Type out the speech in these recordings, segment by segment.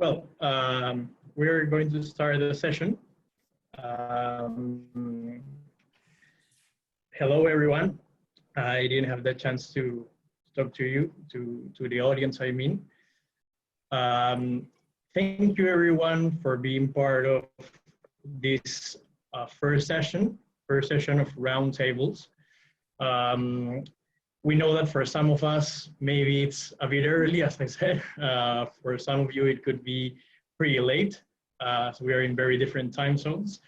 Well, we're going to start the session. Hello, everyone. I didn't have the chance to talk to you, to the audience, I mean. Thank you, everyone, for being part of this first session of Roundtables. We know that for some of us, maybe it's a bit early, as I said. For some of you, it could be pretty late. So we are in very different time zones.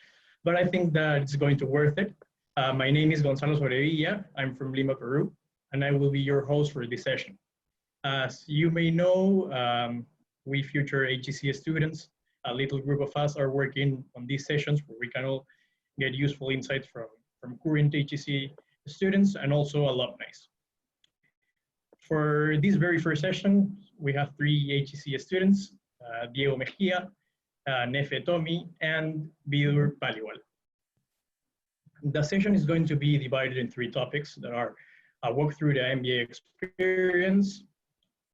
But I think that it's going to be worth it. My name is Gonzalo Sobrevilla. I'm from Lima, Peru, and I will be your host for this session. As you may know, we future HEC students, a little group of us are working on these sessions where we can all get useful insights from current HEC students and also alumni. For this very first session, we have three HEC students, Diego Mejia, Nefe Otomi, and Vidur Paliwal. The session is going to be divided in three topics that are a walk through the MBA experience,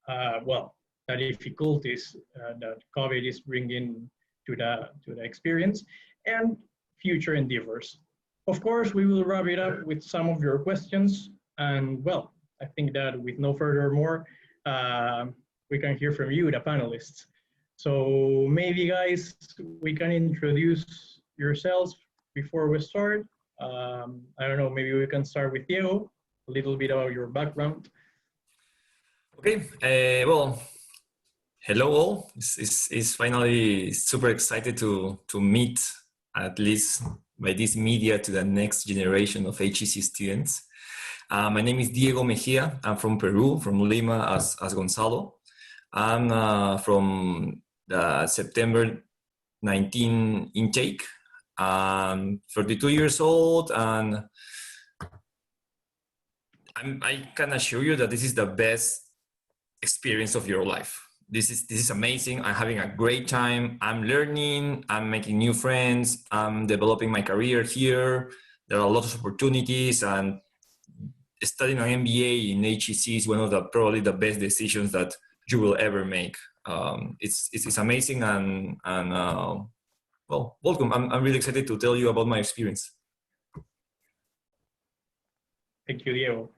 the difficulties that COVID is bringing to the experience, and future endeavors. Of course, we will wrap it up with some of your questions, and well, I think that with no further more, we can hear from you, the panelists. So maybe guys, we can introduce yourselves before we start. I don't know, maybe we can start with Diego, a little bit about your background. Okay, well, hello all. It's finally super excited to meet, at least by this media, to the next generation of HEC students. My name is Diego Mejia. I'm from Peru, from Lima as Gonzalo. I'm from the September 19 intake. I'm 32 years old, and I can assure you that this is the best experience of your life. This is amazing. I'm having a great time. I'm learning. I'm making new friends. I'm developing my career here. There are a lot of opportunities, and studying an MBA in HEC is one of probably the best decisions that you will ever make. It's amazing, and well, welcome. I'm really excited to tell you about my experience. Thank you, Diego.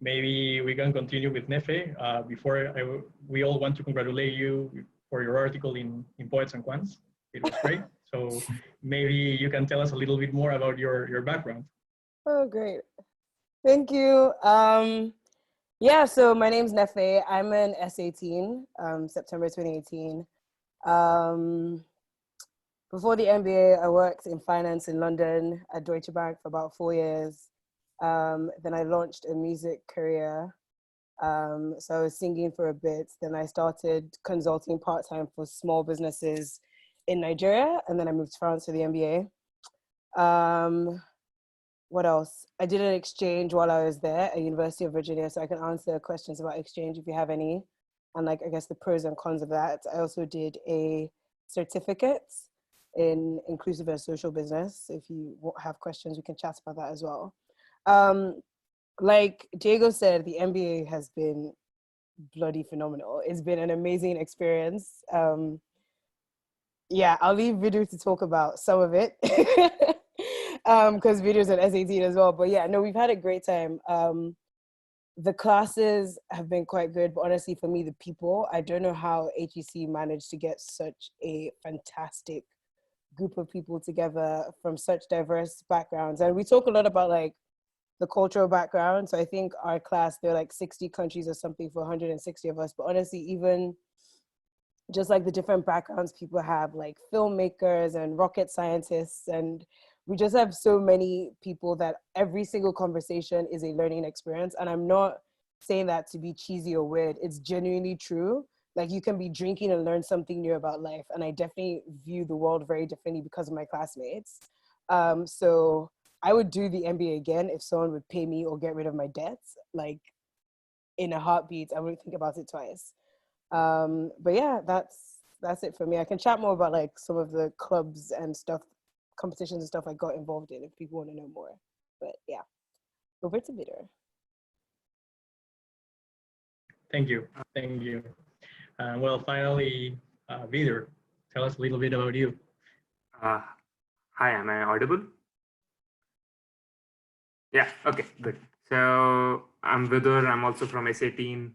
Maybe we can continue with Nefe. We all want to congratulate you for your article in Poets and Quants. It was great. So maybe you can tell us a little bit more about your background. Oh, great. Thank you. Yeah, so my name's Nefe. I'm an S18, September 2018. Before the MBA, I worked in finance in London at Deutsche Bank for about 4 years. Then I launched a music career. So I was singing for a bit. Then I started consulting part-time for small businesses in Nigeria. And then I moved to France for the MBA. What else? I did an exchange while I was there at University of Virginia, so I can answer questions about exchange if you have any, and like I guess the pros and cons of that. I also did a certificate in inclusive and social business. If you have questions, we can chat about that as well. Like Diego said, the MBA has been bloody phenomenal. It's been an amazing experience. Yeah, I'll leave Vidur to talk about some of it. Because Vidur's an S18 as well. But yeah, no, we've had a great time. The classes have been quite good, but honestly, for me, the people, I don't know how HEC managed to get such a fantastic group of people together from such diverse backgrounds. And we talk a lot about like the cultural background. So I think our class, there are like 60 countries or something for 160 of us. But honestly, even just like the different backgrounds people have, like filmmakers and rocket scientists, and we just have so many people that every single conversation is a learning experience. And I'm not saying that to be cheesy or weird. It's genuinely true. Like you can be drinking and learn something new about life. And I definitely view the world very differently because of my classmates. So I would do the MBA again if someone would pay me or get rid of my debts. Like in a heartbeat, I wouldn't think about it twice. But yeah, that's it for me. I can chat more about like some of the clubs and stuff, competitions and stuff I got involved in if people want to know more. But yeah, over to Vidur. Thank you. Well, finally, Vidur, tell us a little bit about you. Uh, Hi, am I audible? Yeah, okay, good. So I'm Vidur. I'm also from S18,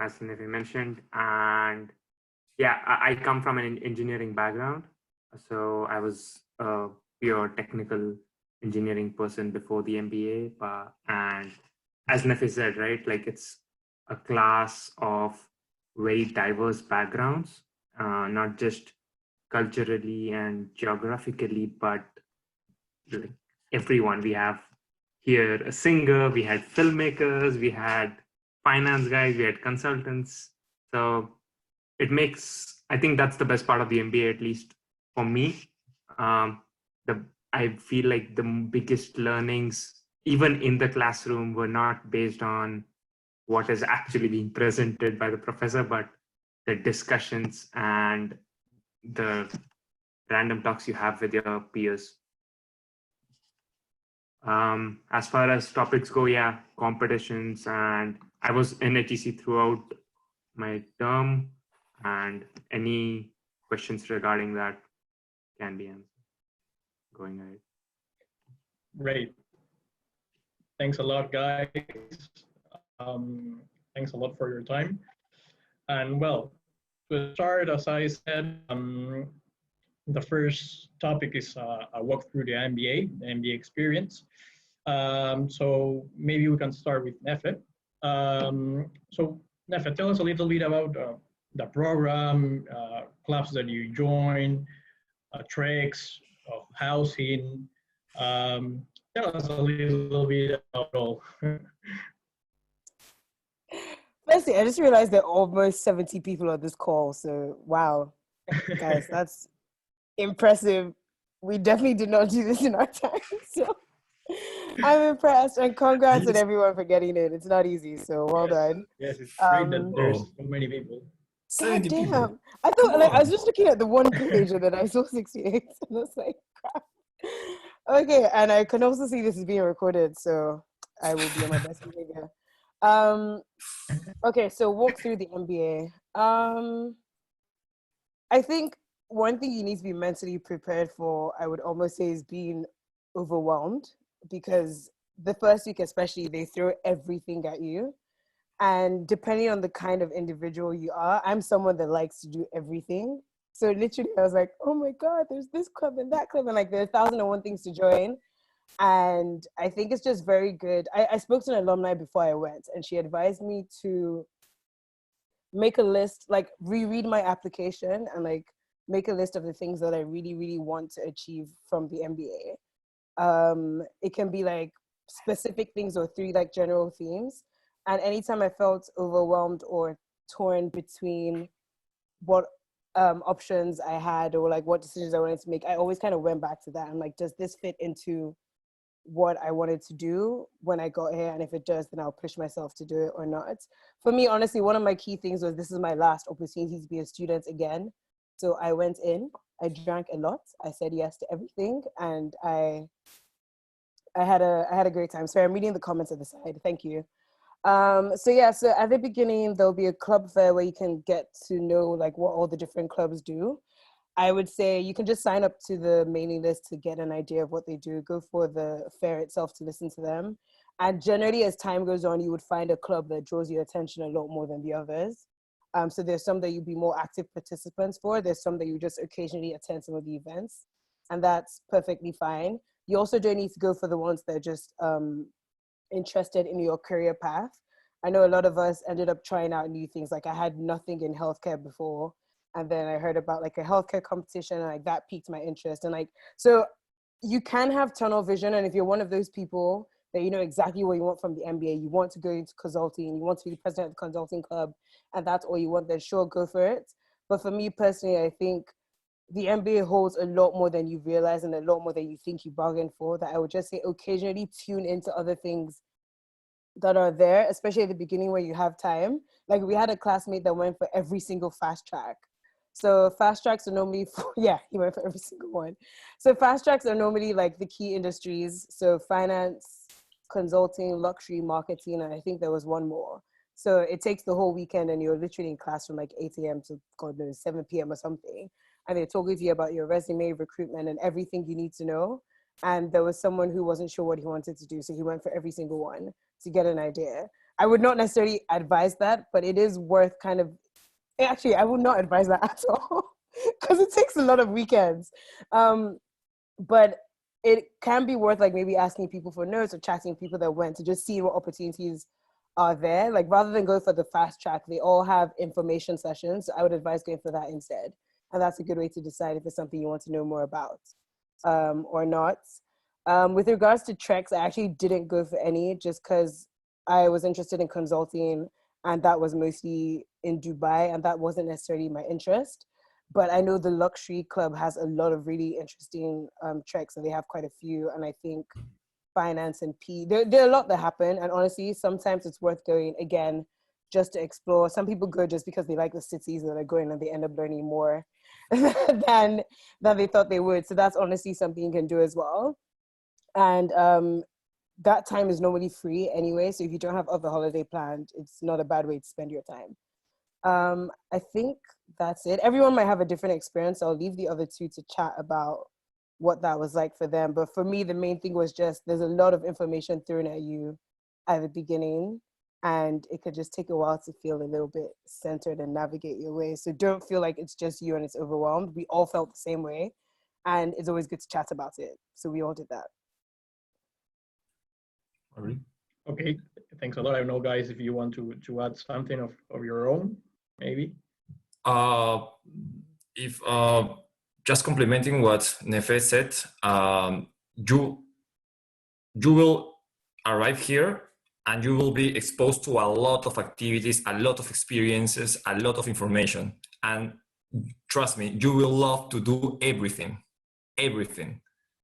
as Nefe mentioned. And yeah, I come from an engineering background. So I was a pure technical engineering person before the MBA. And as Nefe said, right, like it's a class of very diverse backgrounds, not just culturally and geographically, but like everyone. We have here a singer, we had filmmakers, we had finance guys, we had consultants. So it makes, I think that's the best part of the MBA, at least for me. Um, I feel like the biggest learnings, even in the classroom, were not based on what is actually being presented by the professor, but the discussions and the random talks you have with your peers. As far as topics go, yeah, competitions, and I was in HEC throughout my term, and any questions regarding that can be answered. Going ahead. Great. Thanks a lot, guys. Thanks a lot for your time. And well, to start, as I said, the first topic is a walk through the MBA experience. So maybe we can start with Nefe. So Nefe, tell us a little bit about the program, clubs that you join, treks of housing. Tell us a little bit about all. Firstly, I just realized there are almost 70 people on this call. So, wow, guys, that's impressive. We definitely did not do this in our time. So, I'm impressed, and congrats on everyone for getting it. It's not easy, so well done. Yes, it's great that there's so many people. God 70 damn. people. I thought, like, I was just looking at the one page and then I saw 68. And I was like, crap. Okay, and I can also see this is being recorded, so I will be on my best behavior. Okay, so walk through the MBA. I think one thing you need to be mentally prepared for, I would almost say, is being overwhelmed, because the first week especially, they throw everything at you. And depending on the kind of individual you are, I'm someone that likes to do everything. So literally I was like, oh my God, there's this club and that club, and like there are 1,001 things to join. And I think it's just very good. I spoke to an alumni before I went, and she advised me to make a list, like reread my application and like make a list of the things that I really, really want to achieve from the MBA. It can be like specific things or 3 like general themes. And anytime I felt overwhelmed or torn between what options I had or like what decisions I wanted to make, I always kind of went back to that. I'm like, does this fit into what I wanted to do when I got here? And if it does, then I'll push myself to do it or not. For me, honestly, one of my key things was this is my last opportunity to be a student again. So I went in, I drank a lot, I said yes to everything, and I had a great time. Sorry, I'm reading the comments at the side. Thank you. So at the beginning, there'll be a club fair where you can get to know like what all the different clubs do. I would say you can just sign up to the mailing list to get an idea of what they do. Go for the fair itself to listen to them. And generally, as time goes on, you would find a club that draws your attention a lot more than the others. So there's some that you'd be more active participants for. There's some that you just occasionally attend some of the events. And that's perfectly fine. You also don't need to go for the ones that are just interested in your career path. I know a lot of us ended up trying out new things. Like I had nothing in healthcare before, and then I heard about like a healthcare competition, and like that piqued my interest. And like, so you can have tunnel vision, and if you're one of those people that you know exactly what you want from the MBA, you want to go into consulting, you want to be the president of the consulting club, and that's all you want, then sure, go for it. But for me personally, I think the MBA holds a lot more than you realize and a lot more than you think you bargained for, that I would just say occasionally tune into other things that are there, especially at the beginning where you have time. Like we had a classmate that went for every single fast track. So fast tracks are normally he went for every single one. So fast tracks are normally like the key industries. So finance, consulting, luxury, marketing, and I think there was one more. So it takes the whole weekend, and you're literally in class from like 8 a.m. to God knows 7 p.m. or something. And they're talking to you about your resume, recruitment, and everything you need to know. And there was someone who wasn't sure what he wanted to do, so he went for every single one to get an idea. I would not necessarily advise that, but it is worth kind of, actually, I would not advise that at all because it takes a lot of weekends. But it can be worth like maybe asking people for notes or chatting people that went to just see what opportunities are there. Like rather than go for the fast track, they all have information sessions. I would advise going for that instead. And that's a good way to decide if it's something you want to know more about or not. With regards to treks, I actually didn't go for any just because I was interested in consulting, and that was mostly in Dubai, and that wasn't necessarily my interest. But I know the Luxury Club has a lot of really interesting treks, and they have quite a few. And I think finance and there are a lot that happen. And honestly, sometimes it's worth going again just to explore. Some people go just because they like the cities that they're going, and they end up learning more than they thought they would. So that's honestly something you can do as well. And that time is normally free anyway. So if you don't have other holiday planned, it's not a bad way to spend your time. I think that's it. Everyone might have a different experience. I'll leave the other two to chat about what that was like for them. But for me, the main thing was just there's a lot of information thrown at you at the beginning, and it could just take a while to feel a little bit centered and navigate your way. So don't feel like it's just you and it's overwhelmed. We all felt the same way, and it's always good to chat about it. So we all did that. Okay, thanks a lot. I don't know, guys, if you want to add something of your own, maybe. If just complementing what Nefe said, you will arrive here and you will be exposed to a lot of activities, a lot of experiences, a lot of information. And trust me, you will love to do everything,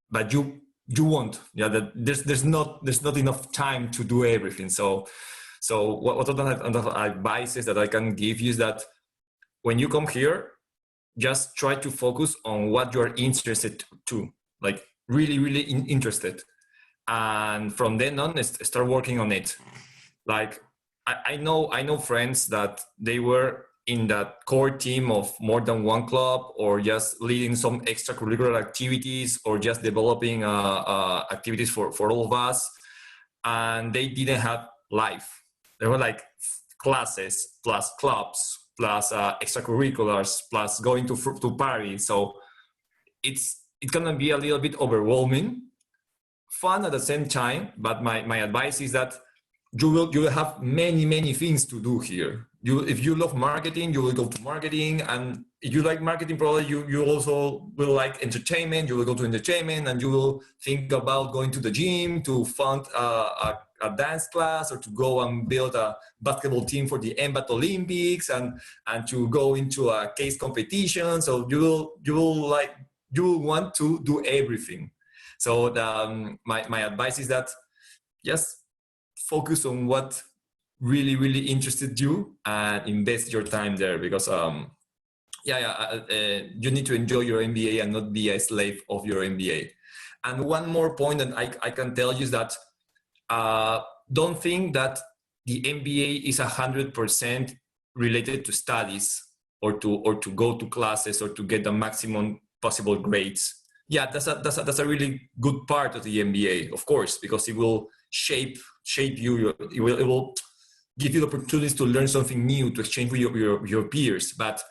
but you won't. Yeah, that there's not enough time to do everything. So what other advice is that I can give you is that when you come here, just try to focus on what you're interested to, like really interested. And from then on, start working on it. Like I know friends that they were in that core team of more than one club, or just leading some extracurricular activities, or just developing activities for all of us. And they didn't have life. They were like classes plus clubs plus extracurriculars plus going to Paris. So it's gonna be a little bit overwhelming, fun at the same time. But my advice is that you will have many things to do here. If you love marketing, you will go to marketing, and if you like marketing, probably you also will like entertainment. You will go to entertainment, and you will think about going to the gym to fund a dance class, or to go and build a basketball team for the MBA Olympics, and to go into a case competition. So you will want to do everything. So my advice is that just focus on what really interested you and invest your time there, because you need to enjoy your MBA and not be a slave of your MBA. And one more point that I can tell you is that don't think that the MBA is 100% related to studies, or to go to classes, or to get the maximum possible grades. Yeah, that's a really good part of the MBA, of course, because it will shape you. It will give you the opportunities to learn something new, to exchange with your peers. But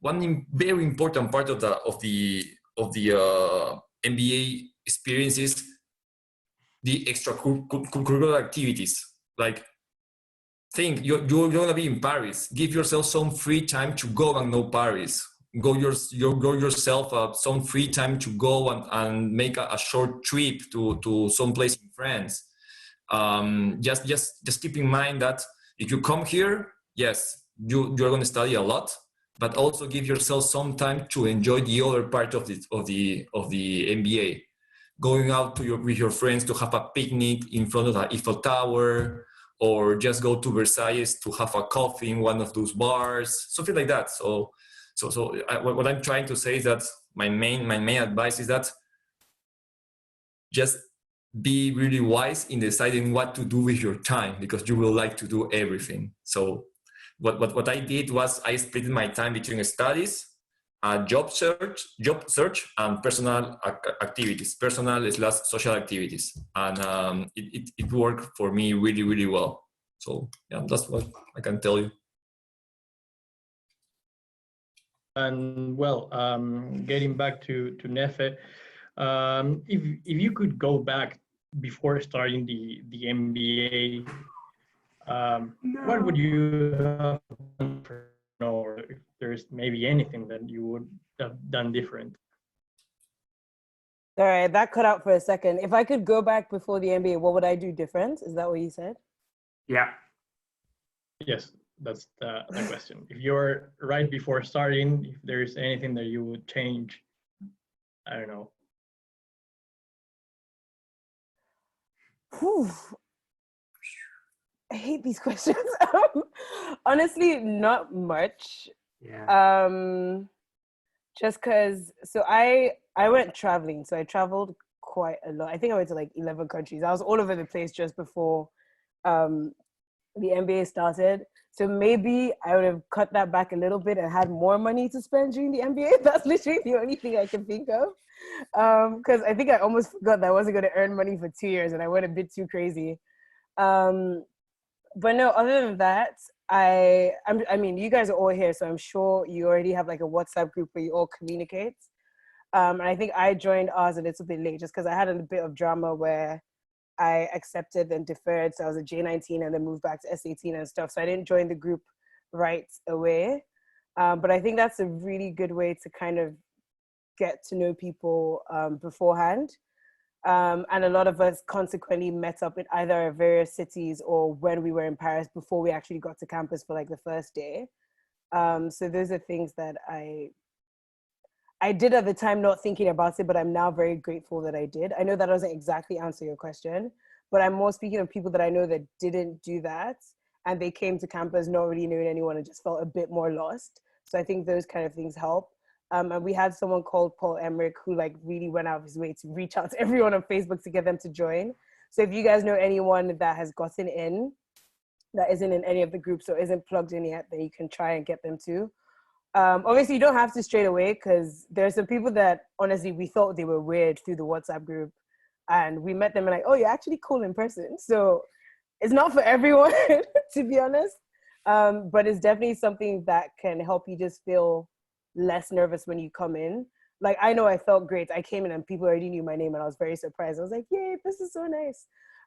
one very important part of the MBA experience is the extracurricular activities. Like, think you're gonna be in Paris. Give yourself some free time to go and know Paris. Go yourself some free time to go and make a short trip to some place in France. Just keep in mind that if you come here, yes, you're going to study a lot, but also give yourself some time to enjoy the other part of the MBA. Going out with your friends to have a picnic in front of the Eiffel Tower, or just go to Versailles to have a coffee in one of those bars, something like that. So what I'm trying to say is that my main advice is that just be really wise in deciding what to do with your time, because you will like to do everything. So what I did was I split my time between studies, job search, and personal activities, personal/social activities, and it worked for me really, really well. So yeah, that's what I can tell you. And well, getting back to Nefe, if you could go back before starting the MBA, what would you have done for, or if there's maybe anything that you would have done different? All right, that cut out for a second. If I could go back before the MBA, what would I do different? Is that what you said? Yeah. Yes, that's the question. If you're right before starting, if there's anything that you would change, I don't know. Whew. I hate these questions. Honestly, not much. Yeah. Just because, so I went traveling, so I traveled quite a lot. I think I went to like 11 countries. I was all over the place just before the MBA started. So maybe I would have cut that back a little bit and had more money to spend during the MBA. That's literally the only thing I can think of. Because I think I almost forgot that I wasn't going to earn money for 2 years and I went a bit too crazy. But no, other than that, I mean, you guys are all here, so I'm sure you already have like a WhatsApp group where you all communicate. And I think I joined ours a little bit late just because I had a bit of drama where I accepted and deferred. So I was a J19 and then moved back to S18 and stuff. So I didn't join the group right away. But I think that's a really good way to kind of get to know people beforehand. And a lot of us consequently met up in either our various cities or when we were in Paris before we actually got to campus for like the first day. So those are things that I did at the time, not thinking about it, but I'm now very grateful that I did. I know that doesn't exactly answer your question, but I'm more speaking of people that I know that didn't do that and they came to campus not really knowing anyone and just felt a bit more lost. So I think those kind of things help. And we had someone called Paul Emmerich who like really went out of his way to reach out to everyone on Facebook to get them to join. So if you guys know anyone that has gotten in, that isn't in any of the groups or isn't plugged in yet, then you can try and get them to. Obviously, you don't have to straight away because there's some people that honestly we thought they were weird through the WhatsApp group, and we met them and like, oh, you're actually cool in person. So it's not for everyone, to be honest, but it's definitely something that can help you just feel less nervous when you come in. Like I know I felt great. I came in and people already knew my name, and I was very surprised. I was like, yay, this is so nice.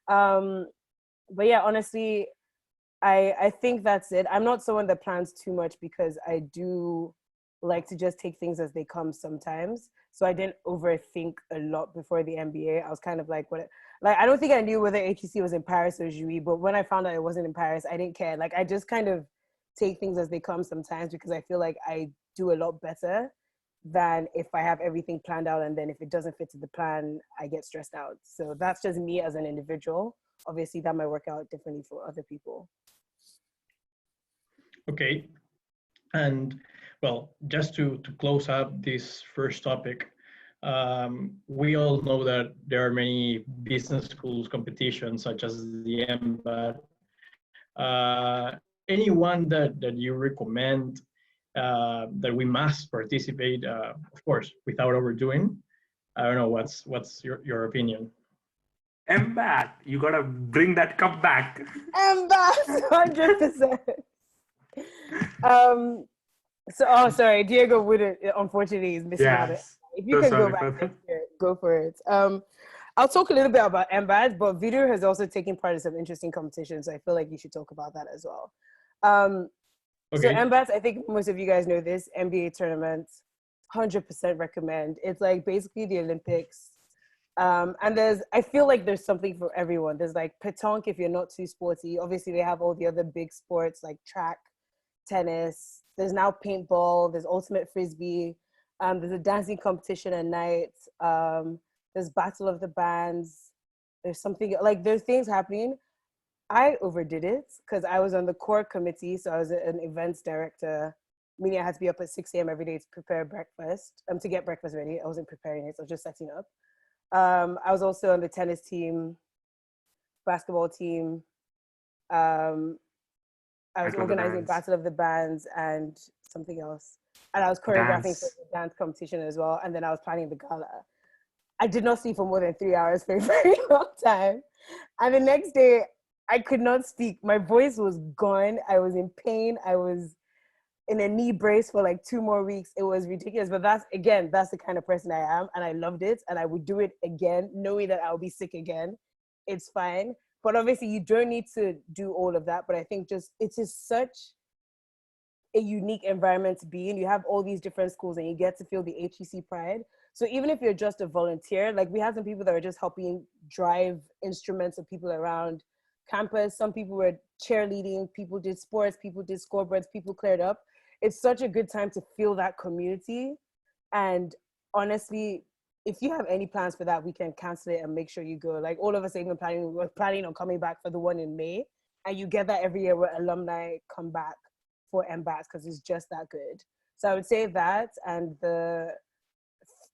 But yeah, honestly, I think that's it. I'm not someone that plans too much because I do like to just take things as they come sometimes. So I didn't overthink a lot before the MBA. I was kind of like, what? Like, I don't think I knew whether HEC was in Paris or Juilly, but when I found out it wasn't in Paris, I didn't care. Like, I just kind of take things as they come sometimes because I feel like I do a lot better than if I have everything planned out and then if it doesn't fit to the plan, I get stressed out. So that's just me as an individual. Obviously, that might work out differently for other people. Okay, and well, just to close up this first topic, we all know that there are many business schools competitions such as the MBA. Anyone that you recommend that we must participate, of course, without overdoing? I don't know, what's your opinion? MBAT, you gotta bring that cup back. MBAT, 100%. So sorry, Diego wouldn't, unfortunately is missing out. If you can go back next year, go for it. I'll talk a little bit about MBAT, but Vidur has also taken part in some interesting competitions. So I feel like you should talk about that as well. Okay. So MBAT, I think most of you guys know this, MBA tournaments, 100% recommend. It's like basically the Olympics. And I feel like there's something for everyone. There's like pétanque if you're not too sporty. Obviously they have all the other big sports like track, tennis. There's now paintball. There's ultimate frisbee. There's a dancing competition at night. There's battle of the bands. There's something like there's things happening. I overdid it because I was on the core committee, so I was an events director. Meaning I had to be up at 6 a.m. every day to prepare breakfast. To get breakfast ready. I wasn't preparing it, so I was just setting up. I was also on the tennis team, basketball team. I was Battle of the organizing Bands. Battle of the Bands and something else. And I was choreographing for the dance competition as well. And then I was planning the gala. I did not sleep for more than 3 hours for a very long time. And the next day, I could not speak. My voice was gone. I was in pain. I was in a knee brace for like 2 more weeks. It was ridiculous. But that's the kind of person I am. And I loved it. And I would do it again, knowing that I'll be sick again. It's fine. But obviously, you don't need to do all of that. But I think it's just such a unique environment to be in. You have all these different schools and you get to feel the HEC pride. So even if you're just a volunteer, like we had some people that were just helping drive instruments of people around campus. Some people were cheerleading, people did sports, people did scoreboards, people cleared up. It's such a good time to feel that community. And honestly, if you have any plans for that, we can cancel it and make sure you go. Like all of us are even we're planning on coming back for the one in May. And you get that every year where alumni come back for MBAs because it's just that good. So I would say that, and the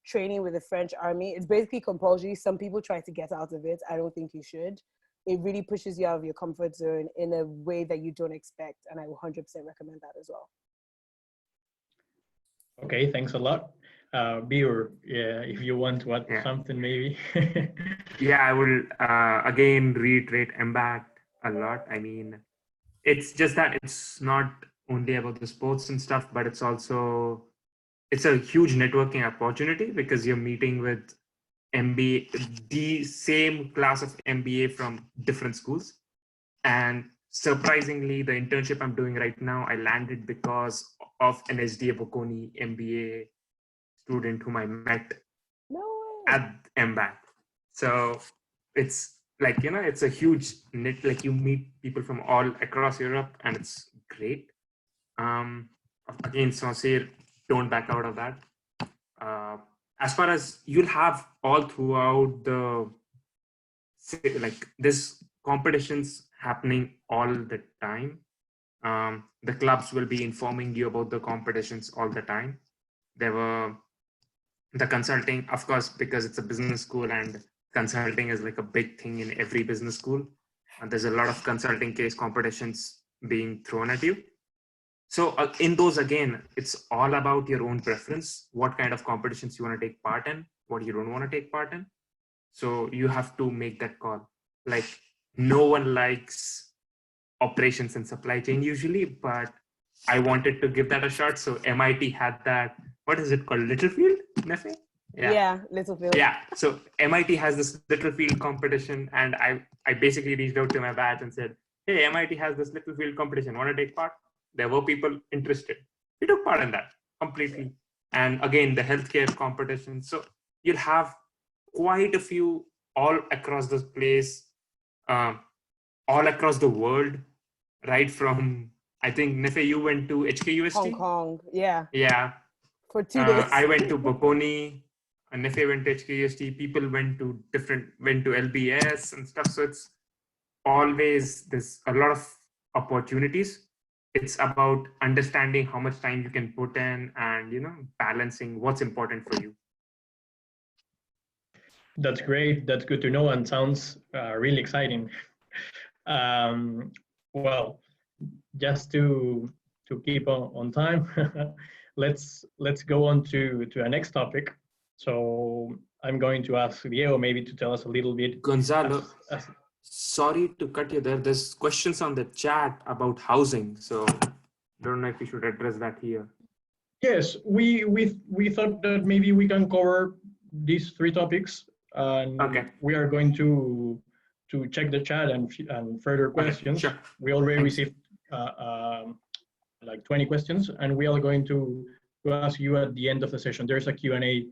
training with the French army, it's basically compulsory. Some people try to get out of it. I don't think you should. It really pushes you out of your comfort zone in a way that you don't expect. And I will 100% recommend that as well. Okay, thanks a lot. Vidur, if you want to add something, maybe. Yeah, I will again reiterate MBAT a lot. I mean, it's just that it's not only about the sports and stuff, but it's a huge networking opportunity because you're meeting with MBA, the same class of MBA from different schools. And surprisingly, the internship I'm doing right now, I landed because of an SDA Bocconi MBA student whom I met at MBAT. So it's like, it's a huge net, like you meet people from all across Europe and it's great. Again, sincere, don't back out of that. As far as you'll have all throughout this competitions happening all the time. The clubs will be informing you about the competitions all the time. There were the consulting, of course, because it's a business school and consulting is like a big thing in every business school. And there's a lot of consulting case competitions being thrown at you. So in those, again, it's all about your own preference, what kind of competitions you want to take part in, what you don't want to take part in. So you have to make that call. Like no one likes operations and supply chain usually, but I wanted to give that a shot. So MIT had that, what is it called? Littlefield, Nefe? Yeah, Littlefield. Yeah, so MIT has this Littlefield competition and I basically reached out to my batch and said, hey, MIT has this Littlefield competition, want to take part? There were people interested. We took part in that completely. And again, the healthcare competition. So you'll have quite a few all across this place, all across the world, right from, I think, Nefe, you went to HKUST? Hong Kong, yeah. Yeah. For 2 days. I went to Bocconi, and Nefe went to HKUST. People went to LBS and stuff. So it's always, there's a lot of opportunities. It's about understanding how much time you can put in and, balancing what's important for you. That's great. That's good to know and sounds really exciting. Well, just to keep on time, let's go on to our next topic. So I'm going to ask Diego maybe to tell us a little bit. Gonzalo, sorry to cut you there. There's questions on the chat about housing. So I don't know if we should address that here. Yes, we thought that maybe we can cover these 3 topics. And okay. We are going to check the chat and further questions. Okay, sure. We already received like 20 questions, and we are going to ask you at the end of the session. There's a Q&A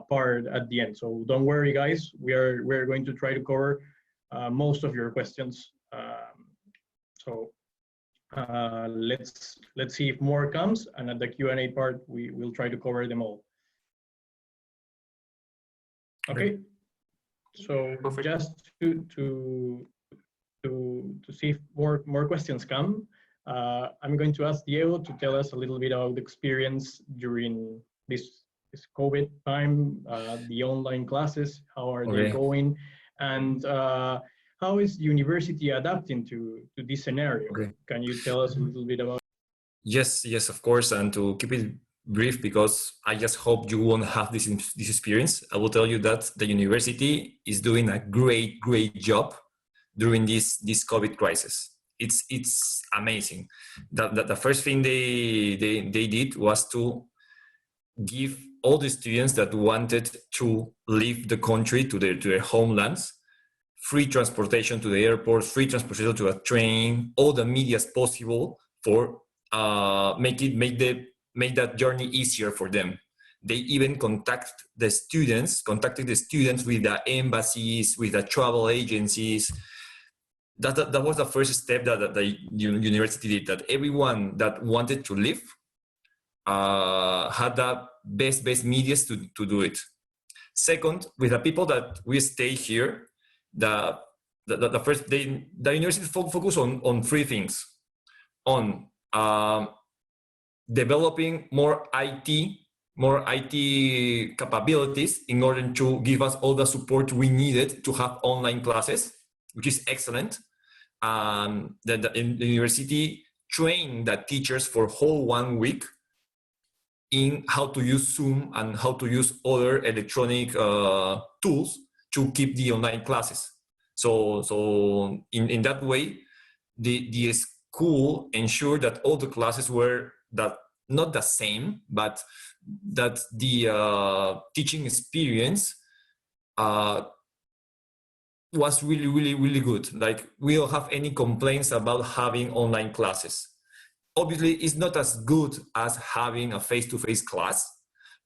part at the end, so don't worry, guys. We're going to try to cover most of your questions. So let's see if more comes, and at the Q&A part, we will try to cover them all. Okay. So perfect. Just to see if more questions come, I'm going to ask Diego to tell us a little bit about the experience during this this COVID time, the online classes, how are they going, and how is university adapting to this scenario? Can you tell us a little bit about? Yes, of course. And to keep it brief, because I just hope you won't have this experience, I will tell you that the university is doing a great job during this COVID crisis. It's amazing. The first thing they did was to give all the students that wanted to leave the country to their homelands free transportation to the airport, free transportation to a train, all the media as possible for make that journey easier for them. They even contacted the students with the embassies, with the travel agencies. That was the first step that the university did, that everyone that wanted to leave had the best medias to do it. Second, with the people that we stay here, the university focus on three things: on developing more IT capabilities in order to give us all the support we needed to have online classes, which is excellent. The university trained the teachers for whole 1 week in how to use Zoom and how to use other electronic tools to keep the online classes. So in that way, the school ensured that all the classes were not the same, but that the teaching experience was really good. Like, we don't have any complaints about having online classes. Obviously, it's not as good as having a face-to-face class,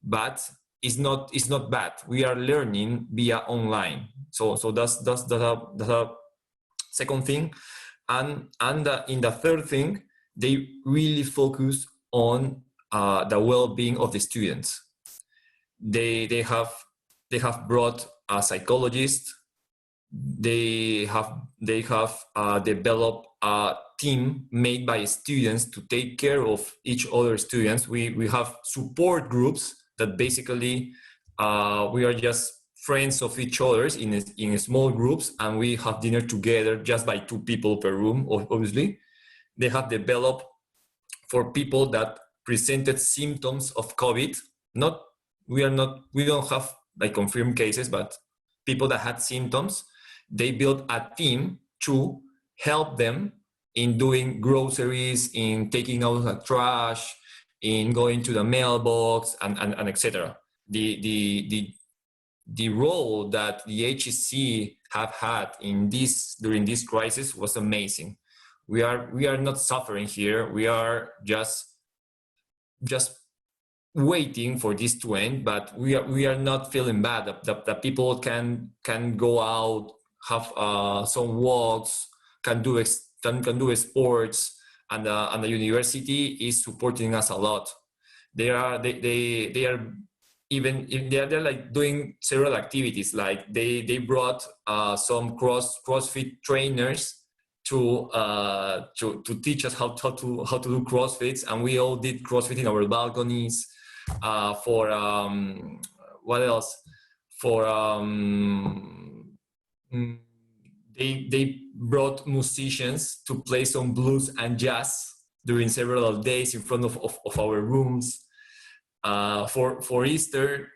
but it's not bad. We are learning via online. So that's a second thing. And in the third thing, they really focus on the well-being of the students. They have brought a psychologist. They have developed a team made by students to take care of each other students. We have support groups that basically we are just friends of each other's in small groups, and we have dinner together just by 2 people per room. Obviously, they have developed for people that presented symptoms of COVID. We don't have like confirmed cases, but people that had symptoms, they built a team to help them in doing groceries, in taking out the trash, in going to the mailbox, and etc. The role that the HEC have had during this crisis was amazing. We are not suffering here. We are just waiting for this to end, but we are not feeling bad. The people can go out, have some walks, can do sports, and the university is supporting us a lot. They are like doing several activities. Like they brought some CrossFit trainers to teach us how to do CrossFits, and we all did CrossFit in our balconies. For what else? For they brought musicians to play some blues and jazz during several days in front of our rooms. For Easter,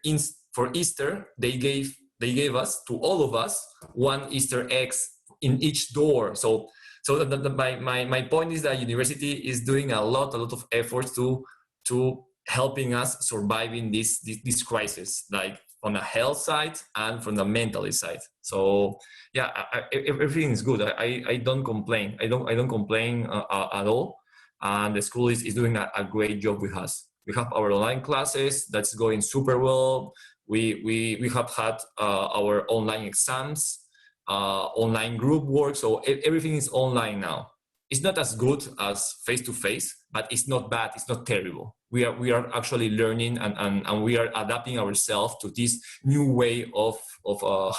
they gave us, to all of us, 1 Easter egg in each door. So my point is that university is doing a lot of efforts to helping us surviving this crisis, like on the health side and from the mental side. So yeah, everything is good. I don't complain. I don't complain at all. And the school is doing a great job with us. We have our online classes that's going super well. We have had our online exams, online group work. So everything is online now. It's not as good as face-to-face, but it's not bad. It's not terrible. We are actually learning and we are adapting ourselves to this new way of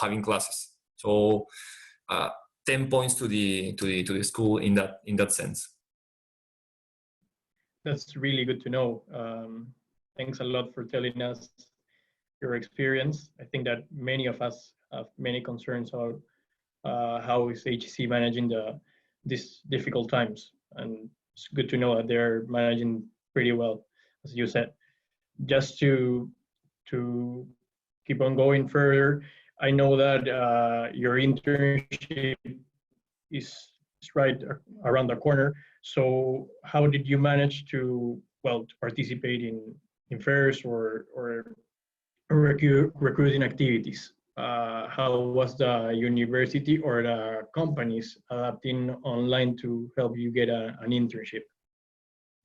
having classes. So 10 points to the school in that sense. That's really good to know. Thanks a lot for telling us your experience. I think that many of us have many concerns about how is HEC managing these difficult times, and it's good to know that they're managing pretty well, as you said. Just to keep on going further, I know that your internship is right around the corner. So how did you manage to participate in fairs or recruiting activities? How was the university or the companies adapting online to help you get an internship?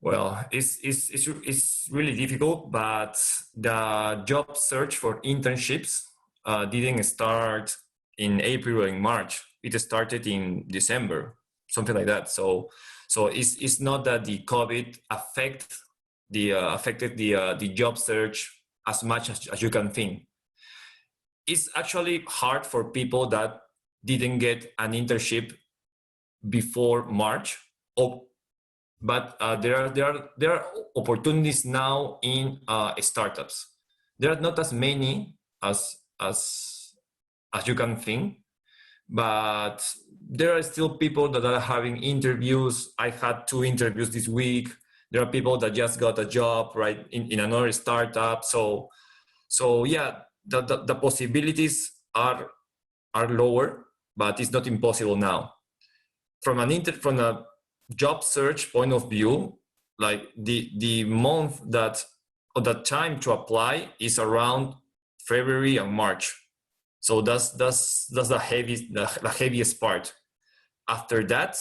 Well, it's really difficult, but the job search for internships didn't start in April or in March. It started in December, something like that. So it's not that the COVID affected the job search as much as you can think. It's actually hard for people that didn't get an internship before March. But there are opportunities now in startups. There are not as many as you can think, but there are still people that are having interviews. I had 2 interviews this week. There are people that just got a job right in another startup. So yeah, the possibilities are lower, but it's not impossible now. From a job search point of view, like the month or the time to apply is around February and March. So that's the heaviest part. After that,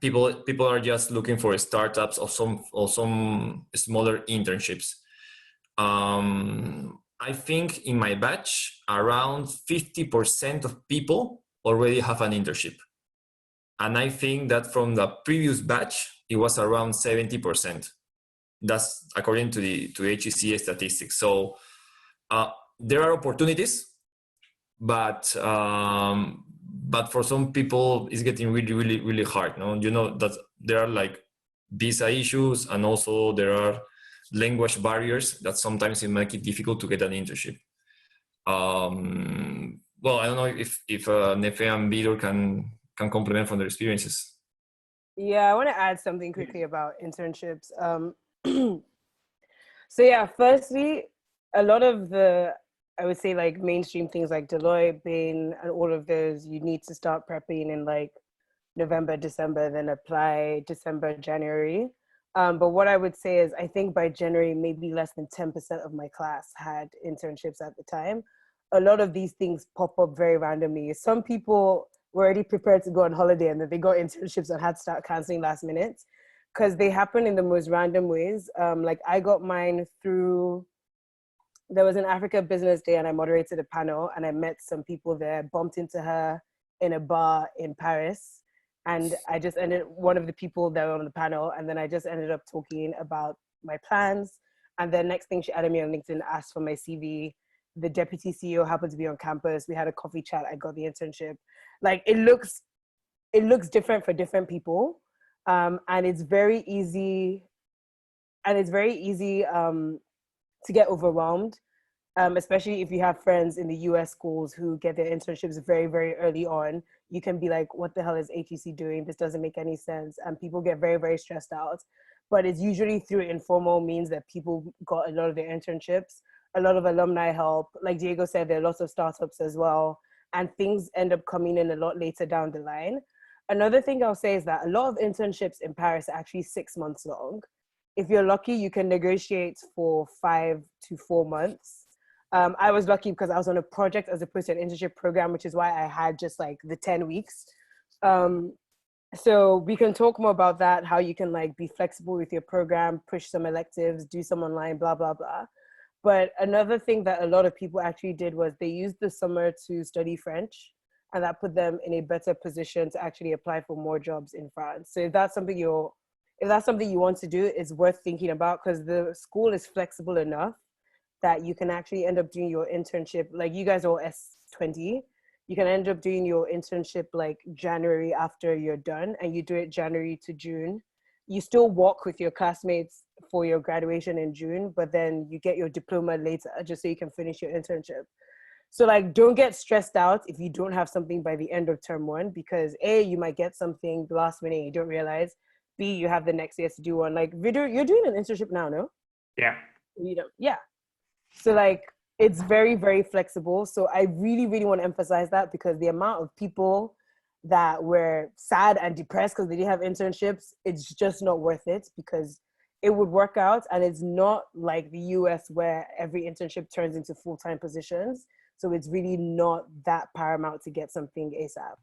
people are just looking for startups or some smaller internships. I think in my batch, around 50% of people already have an internship. And I think that from the previous batch, it was around 70%. That's according to HEC statistics. So there are opportunities, but for some people, it's getting really, really, really hard. No? You know that there are like visa issues, and also there are language barriers that sometimes it make it difficult to get an internship. Well, I don't know if Nefe and Vidur can complement from their experiences. Yeah, I want to add something quickly about internships. So yeah, firstly, a lot of I would say like mainstream things like Deloitte, Bain, and all of those, you need to start prepping in like November, December, then apply December, January. But what I would say is I think by January, maybe less than 10% of my class had internships at the time. A lot of these things pop up very randomly. Some people were already prepared to go on holiday and then they got internships and had to start canceling last minute because they happen in the most random ways. Like I got mine through, there was an Africa Business Day and I moderated a panel and I met some people there, bumped into her in a bar in Paris. And I just ended one of the people that were on the panel. And then I just ended up talking about my plans. And then next thing she added me on LinkedIn, asked for my CV. The deputy CEO happened to be on campus. We had a coffee chat. I got the internship. Like it looks different for different people. And it's very easy to get overwhelmed, especially if you have friends in the US schools who get their internships very, very early on. You can be like, what the hell is HEC doing? This doesn't make any sense. And people get very, very stressed out. But it's usually through informal means that people got a lot of their internships, a lot of alumni help. Like Diego said, there are lots of startups as well. And things end up coming in a lot later down the line. Another thing I'll say is that a lot of internships in Paris are actually 6 months long. If you're lucky, you can negotiate for 5 to 4 months. I was lucky because I was on a project as opposed to an internship program, which is why I had just like the 10 weeks. So we can talk more about that, how you can like be flexible with your program, push some electives, do some online, blah, blah, blah. But another thing that a lot of people actually did was they used the summer to study French, and that put them in a better position to actually apply for more jobs in France. So if that's something you want to do, it's worth thinking about because the school is flexible enough that you can actually end up doing your internship. Like you guys are all S20, you can end up doing your internship like January after you're done, and you do it January to June. You still walk with your classmates for your graduation in June, but then you get your diploma later just so you can finish your internship. So like, don't get stressed out if you don't have something by the end of term one, because A, you might get something last minute, you don't realize. B, you have the next year to do one. Like Vidur, you're doing an internship now, no? Yeah. You don't, yeah. So like, it's very, very flexible. So I really, really want to emphasize that, because the amount of people that were sad and depressed because they didn't have internships, it's just not worth it, because it would work out. And it's not like the US where every internship turns into full-time positions. So it's really not that paramount to get something ASAP.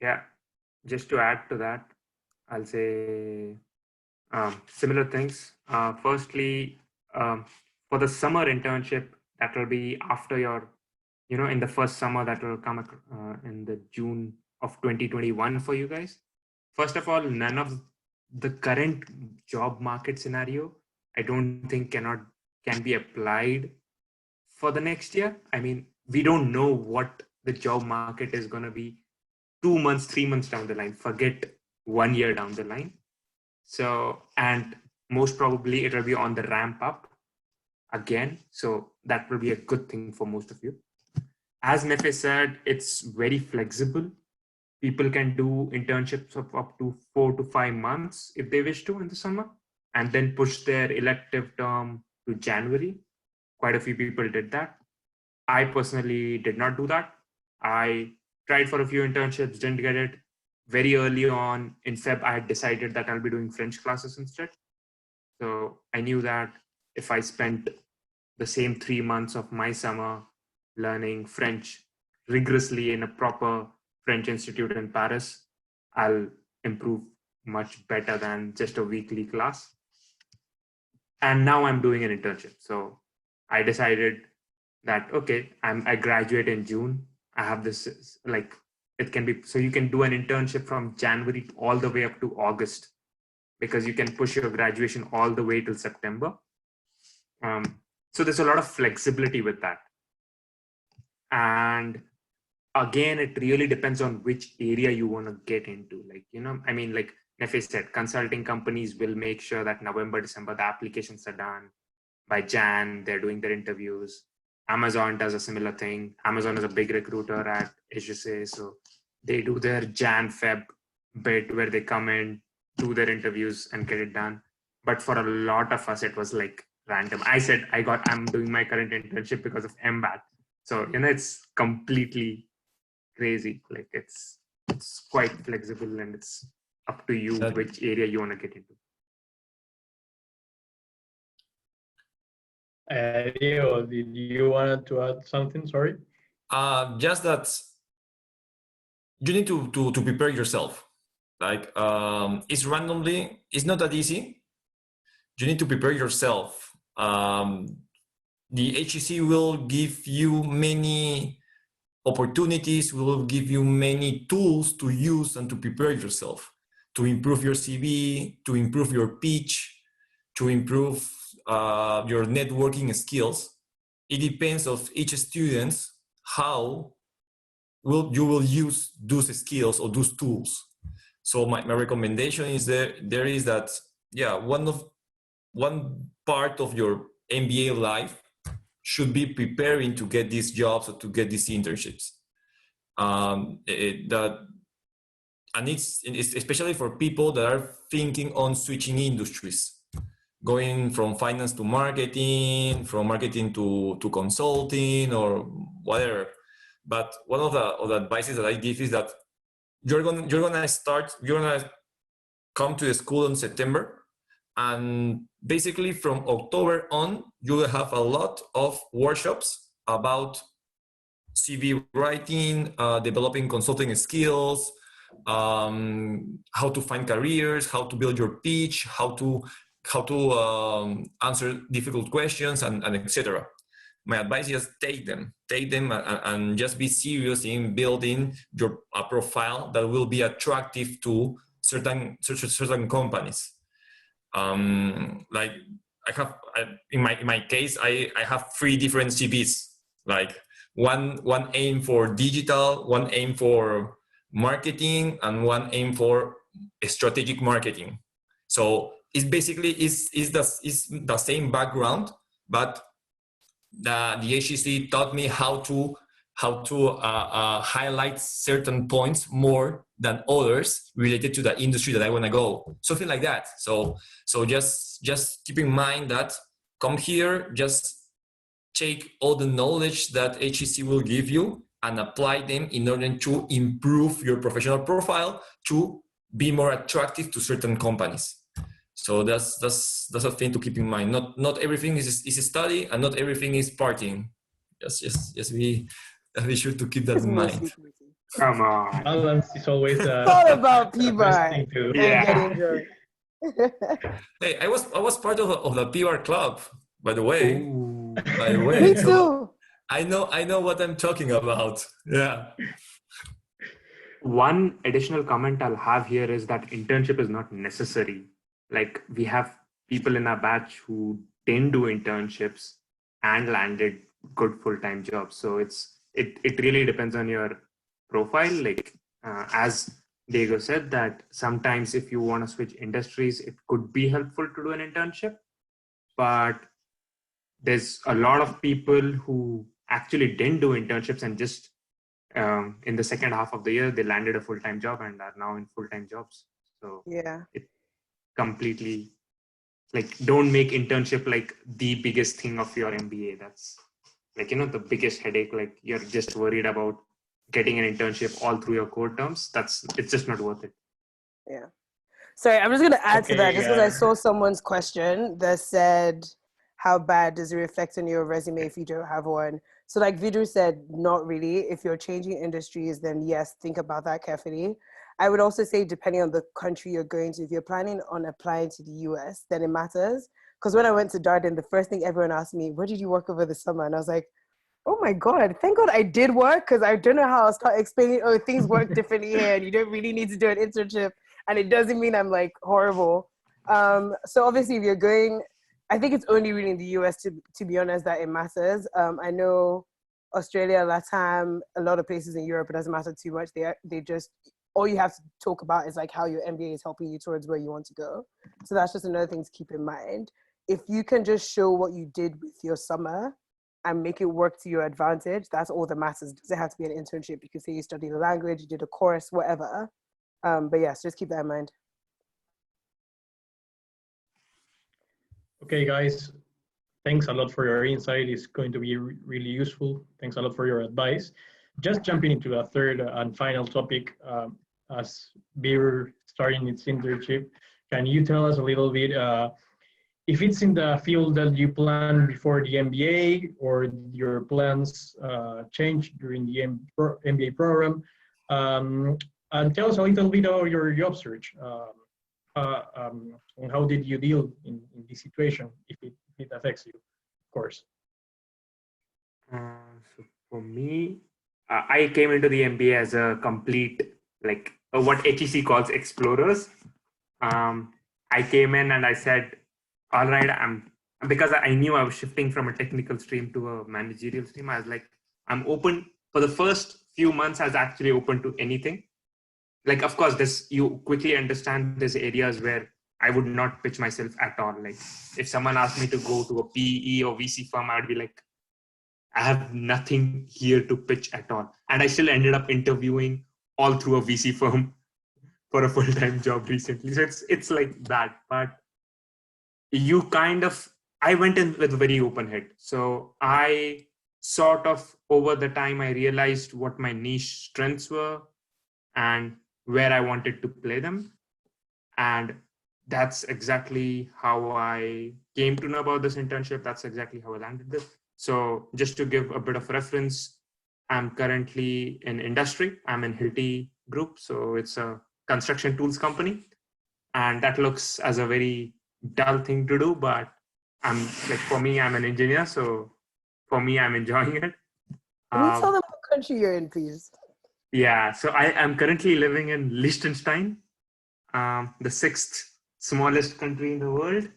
Yeah. Just to add to that, I'll say similar things. Firstly, for the summer internship, that will be after your, in the first summer that will come in the June of 2021 for you guys. First of all, none of the current job market scenario, I don't think can be applied for the next year. I mean, we don't know what the job market is going to be 2 months, 3 months down the line, forget 1 year down the line. So, and most probably it will be on the ramp up again. So that will be a good thing for most of you. As Nefe said, it's very flexible. People can do internships of up to 4 to 5 months if they wish to in the summer, and then push their elective term to January. Quite a few people did that. I personally did not do that. I tried for a few internships, didn't get it. Very early on in Feb, I had decided that I'll be doing French classes instead. So I knew that if I spent the same 3 months of my summer learning French rigorously in a proper French institute in Paris, I'll improve much better than just a weekly class. And now I'm doing an internship. So I decided that, okay, I graduate in June. I have this, like, it can be, so you can do an internship from January all the way up to August, because you can push your graduation all the way till September. So there's a lot of flexibility with that. And again, it really depends on which area you want to get into. Like, I mean, like Nefe said, consulting companies will make sure that November, December, the applications are done. By Jan, they're doing their interviews. Amazon does a similar thing. Amazon is a big recruiter at HSA. So they do their Jan, Feb bit where they come in, do their interviews and get it done. But for a lot of us, it was like random. I said, I'm doing my current internship because of MBAT. So, it's completely crazy. Like it's quite flexible, and it's up to you which area you want to get into. Diego, did you want to add something? Sorry. Just that you need to prepare yourself. Like it's it's not that easy. You need to prepare yourself. The HEC will give you many opportunities, will give you many tools to use and to prepare yourself, to improve your CV, to improve your pitch, to improve your networking skills. It depends of each student how you will use those skills or those tools. So my recommendation is there is that, yeah, one part of your MBA life should be preparing to get these jobs or to get these internships. And it's especially for people that are thinking on switching industries, going from finance to marketing, from marketing to consulting or whatever. But one of the advices that I give is that you're gonna come to the school in September, and basically from October on, you will have a lot of workshops about CV writing, developing consulting skills, how to find careers, how to build your pitch, how to answer difficult questions, and etc. My advice is take them and just be serious in building your profile that will be attractive to certain companies. Like in my case, I have 3 different CVs, like one aim for digital, one aim for marketing, and one aim for strategic marketing. So it's basically is the same background, but the HEC taught me how to highlight certain points more than others related to the industry that I want to go, something like that. So just keep in mind that come here, just take all the knowledge that HEC will give you and apply them in order to improve your professional profile to be more attractive to certain companies. So that's a thing to keep in mind. Not everything is a study, and not everything is partying. Just be sure to keep that It's in mind. mostly party. Come on. Balance is always It's all about the best P-Bar thing to. and Yeah. getting drunk. Hey, I was part of the PR club, by the way. Ooh. By the way, Me so too. I know what I'm talking about. Yeah. One additional comment I'll have here is that internship is not necessary. Like, we have people in our batch who didn't do internships and landed good full-time jobs. So it really depends on your profile. Like, as Diego said, that sometimes if you want to switch industries, it could be helpful to do an internship. But there's a lot of people who actually didn't do internships and just in the second half of the year, they landed a full-time job and are now in full-time jobs. So Yeah. it completely, like, don't make internship like the biggest thing of your MBA. That's like, the biggest headache. Like, you're just worried about getting an internship all through your core terms. It's just not worth it. Yeah. Sorry, I'm just going to add to that Okay, just because I saw someone's question that said, how bad does it reflect on your resume if you don't have one? So like Vidur said, not really. If you're changing industries, then yes, think about that carefully. I would also say, depending on the country you're going to, if you're planning on applying to the US, then it matters. Because when I went to Darden, the first thing everyone asked me, where did you work over the summer? And I was like, oh my God, thank God I did work, because I don't know how I'll start explaining, oh, things work differently here and you don't really need to do an internship. And it doesn't mean I'm like horrible. So obviously if you're going, I think it's only really in the US, to be honest, that it matters. I know Australia, LATAM, a lot of places in Europe, it doesn't matter too much. They just, all you have to talk about is like how your MBA is helping you towards where you want to go. So that's just another thing to keep in mind. If you can just show what you did with your summer and make it work to your advantage, that's all that matters. It doesn't have to be an internship. You can say you studied a language, you did a course, whatever. But yes, just keep that in mind. Okay, guys, thanks a lot for your insight. It's going to be really useful. Thanks a lot for your advice. Just jumping into a third and final topic, as Vidur starting its internship, can you tell us a little bit if it's in the field that you planned before the MBA, or your plans changed during the MBA program? And tell us a little bit about your job search. And how did you deal in this situation, if it affects you, of course? So for me, I came into the MBA as a complete, like what HEC calls explorers. I came in and I said, all right, because I knew I was shifting from a technical stream to a managerial stream. I was like, I'm open. For the first few months, I was actually open to anything. Like, of course, you quickly understand there's areas where I would not pitch myself at all. Like, if someone asked me to go to a PE or VC firm, I would be like, I have nothing here to pitch at all. And I still ended up interviewing all through a VC firm for a full-time job recently. So it's like that. But I went in with a very open head. So I sort of, over the time, I realized what my niche strengths were and where I wanted to play them. And that's exactly how I came to know about this internship. That's exactly how I landed this. So just to give a bit of reference, I'm currently in industry. I'm in Hilti Group. So it's a construction tools company. And that looks as a very dull thing to do, but for me, I'm an engineer. So for me, I'm enjoying it. Can you tell them what country you're in, please? Yeah, so I am currently living in Liechtenstein, the 6th smallest country in the world.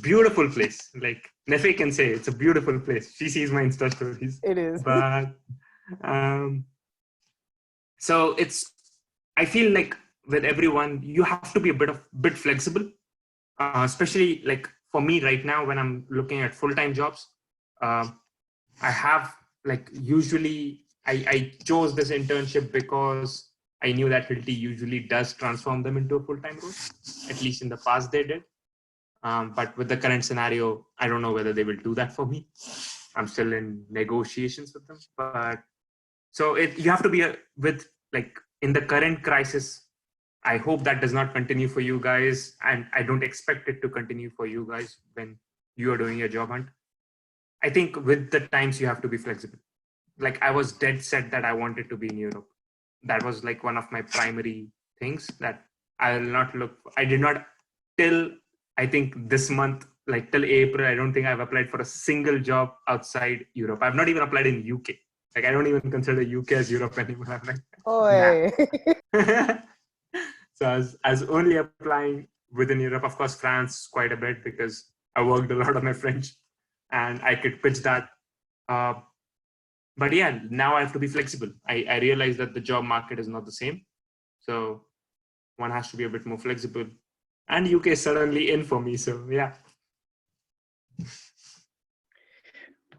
Beautiful place. Like Nefe can say, it's a beautiful place. She sees my Insta stories. It is. But so I feel like with everyone, you have to be a bit flexible, especially like for me right now when I'm looking at full-time jobs. I have like usually I chose this internship because I knew that Hilti usually does transform them into a full-time role. At least in the past they did. But with the current scenario, I don't know whether they will do that for me. I'm still in negotiations with them. But so you have to be with like in the current crisis. I hope that does not continue for you guys, and I don't expect it to continue for you guys when you are doing your job hunt. I think with the times you have to be flexible. Like I was dead set that I wanted to be in Europe. That was like one of my primary things that I will not look. I did not till I think this month, like till April. I don't think I've applied for a single job outside Europe. I've not even applied in UK. Like I don't even consider UK as Europe anymore. I'm like, nah. So I was only applying within Europe. Of course, France quite a bit because I worked a lot on my French, and I could pitch that. But yeah, now I have to be flexible. I realize that the job market is not the same. So one has to be a bit more flexible. And UK is suddenly in for me. So yeah.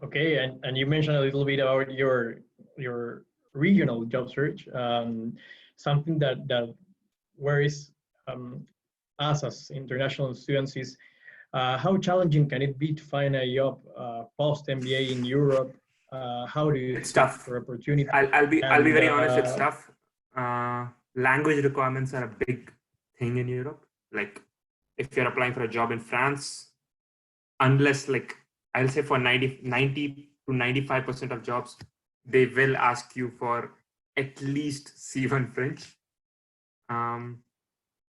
Okay, and you mentioned a little bit about your regional job search. Something that worries us as international students is how challenging can it be to find a job post MBA in Europe? How do you It's seek tough. for opportunity? I'll be very honest. It's tough. Language requirements are a big thing in Europe. Like if you're applying for a job in France, unless like I'll say for 90 to 95% of jobs, they will ask you for at least C1 French.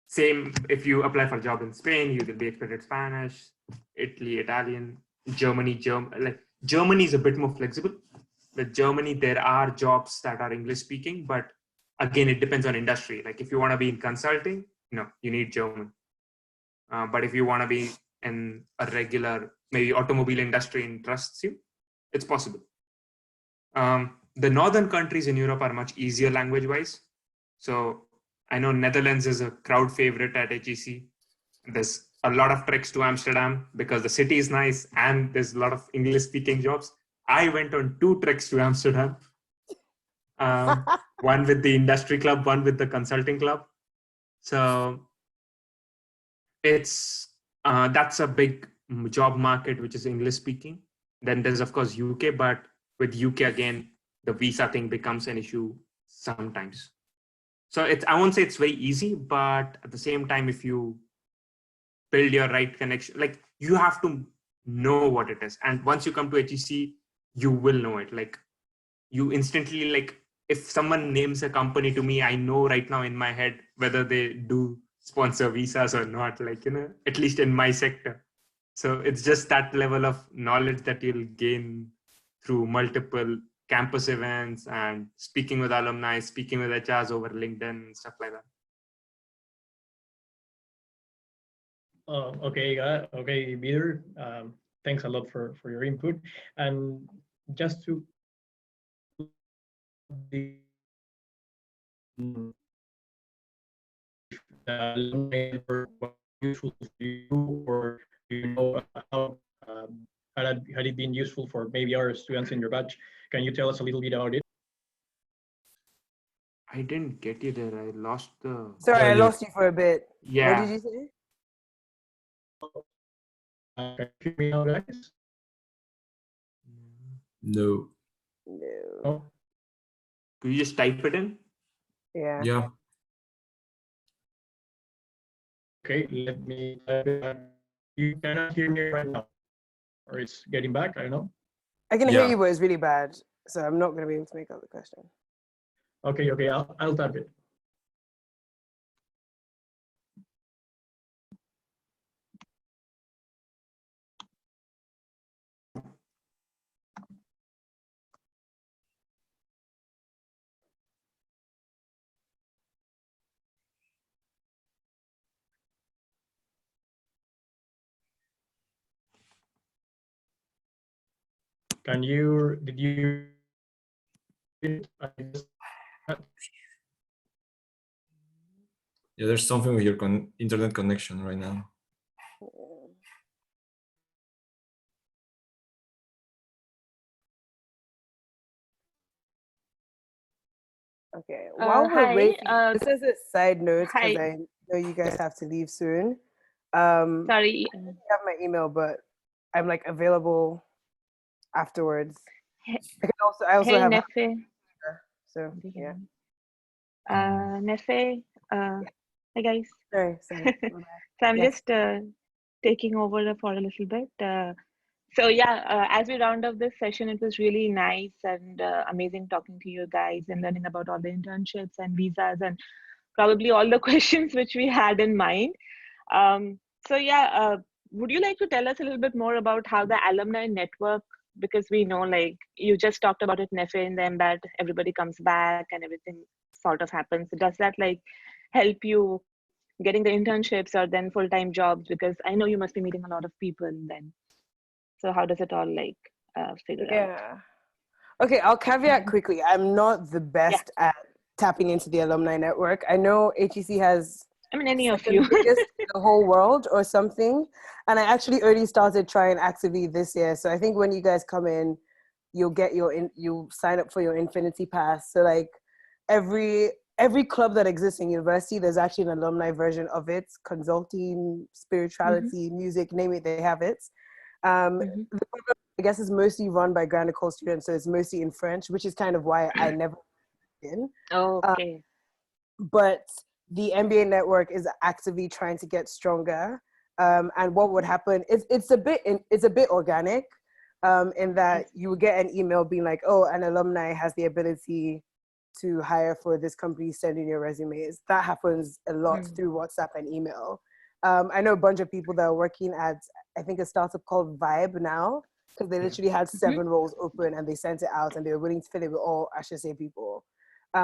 Same if you apply for a job in Spain, you will be expected Spanish, Italy, Italian, Germany. Germany is a bit more flexible. With Germany, there are jobs that are English speaking, but again, it depends on industry. Like if you want to be in consulting, no, you need German. But if you want to be in a regular, maybe automobile industry interests you, it's possible. The northern countries in Europe are much easier language-wise. So I know Netherlands is a crowd favorite at HEC. There's a lot of treks to Amsterdam because the city is nice and there's a lot of English-speaking jobs. I went on 2 treks to Amsterdam. One with the industry club, one with the consulting club. So it's that's a big job market which is English speaking. Then there's of course UK, but with UK again, the visa thing becomes an issue sometimes. So I won't say it's very easy, but at the same time, if you build your right connection, like you have to know what it is. And once you come to HEC, you will know it. Like you instantly, like if someone names a company to me, I know right now in my head whether they do sponsor visas or not, like, you know, at least in my sector. So it's just that level of knowledge that you'll gain through multiple campus events and speaking with alumni, speaking with HRs over LinkedIn and stuff like that. Okay, Vidur. Thanks a lot for your input. And just to useful for you, or you know how had it been useful for maybe our students in your batch? Can you tell us a little bit about it? I didn't get you there. I lost the. Sorry, I lost you for a bit. Yeah. What did you say? Can you hear me now, guys? No. No? Could you just type it in? Yeah. Yeah. Okay, let me type it back. You cannot hear me right now, or it's getting back. I don't know. I can hear you, but it's really bad, so I'm not going to be able to make out the question. Okay, I'll type it. Did you? I just, Yeah, there's something with your internet connection right now. Okay, while we're Hi. waiting, this is a side note because Hi. I know you guys have to leave soon. Sorry. You have my email, but I'm like available afterwards. I also Hey, have Nefe. so yeah. Nefe. Hi, guys. Sorry. So I'm Yes. just taking over for a little bit. So yeah, as we round up this session, it was really nice and amazing talking to you guys and learning about all the internships and visas and probably all the questions which we had in mind. So yeah, would you like to tell us a little bit more about how the alumni network, because we know like you just talked about it, Nefe, and then that everybody comes back and everything sort of happens. Does that like help you getting the internships or then full-time jobs? Because I know you must be meeting a lot of people then. So how does it all like figure out? Yeah. Okay, I'll caveat quickly. I'm not the best at tapping into the alumni network. I know HEC has I mean, any of second you. biggest in the whole world or something. And I actually already started trying actively this year. So I think when you guys come in, you'll get you sign up for your Infinity Pass. So like every club that exists in university, there's actually an alumni version of it. Consulting, spirituality, music, name it, they have it. The program, I guess, is mostly run by Grand École students, so it's mostly in French, which is kind of why I never in. Okay. But the MBA network is actively trying to get stronger. And what would happen is it's a bit organic, in that you would get an email being like, oh, an alumni has the ability to hire for this company, send in your resumes. That happens a lot through WhatsApp and email. I know a bunch of people that are working at, I think, a startup called Vibe now, because they literally had 7 roles open and they sent it out and they were willing to fill it with all, I should say, people.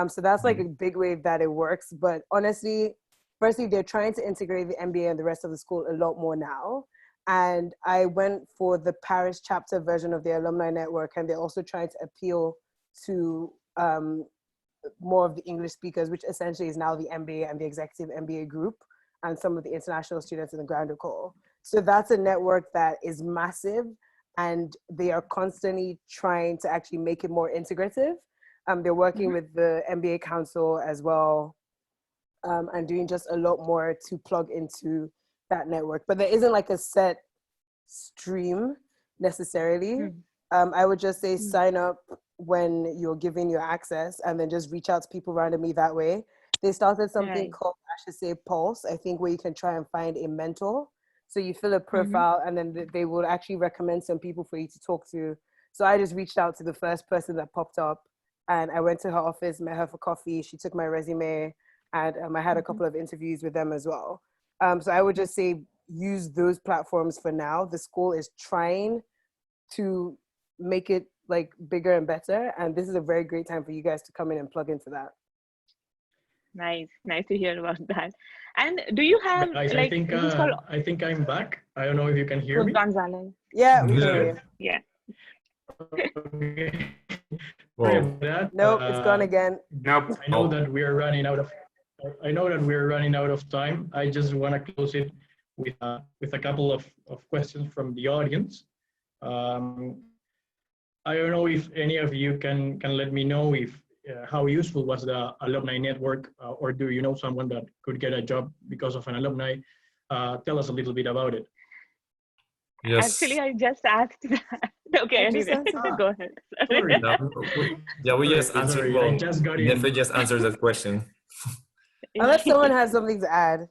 So that's like a big way that it works. But honestly, firstly, they're trying to integrate the MBA and the rest of the school a lot more now. And I went for the Paris chapter version of the alumni network, and they're also trying to appeal to more of the English speakers, which essentially is now the MBA and the executive MBA group, and some of the international students in the Grand École. So that's a network that is massive, and they are constantly trying to actually make it more integrative. They're working with the MBA Council as well, and doing just a lot more to plug into that network. But there isn't like a set stream necessarily. I would just say sign up when you're giving your access, and then just reach out to people randomly that way. They started something called, I should say, Pulse, I think, where you can try and find a mentor. So you fill a profile, and then they will actually recommend some people for you to talk to. So I just reached out to the first person that popped up, and I went to her office, met her for coffee. She took my resume, and I had a couple of interviews with them as well. So I would just say use those platforms for now. The school is trying to make it like bigger and better, and this is a very great time for you guys to come in and plug into that. Nice to hear about that. And do you have Guys, like I think I'm back. I don't know if you can hear me. Gonzalez? Yeah, we can hear you. Yeah. Okay. Whoa. Sorry about that. Nope, it's gone again. Nope. I know that we're running out of time. I just want to close it with a couple of questions from the audience. I don't know if any of you can let me know if how useful was the alumni network, or do you know someone that could get a job because of an alumni? Tell us a little bit about it. Yes. Actually, I just asked that. Okay, anyway, go ahead. Sorry. Yeah, we just answered. Sorry, Well, I just got in. Nefe just answered that question. Unless someone has something to add.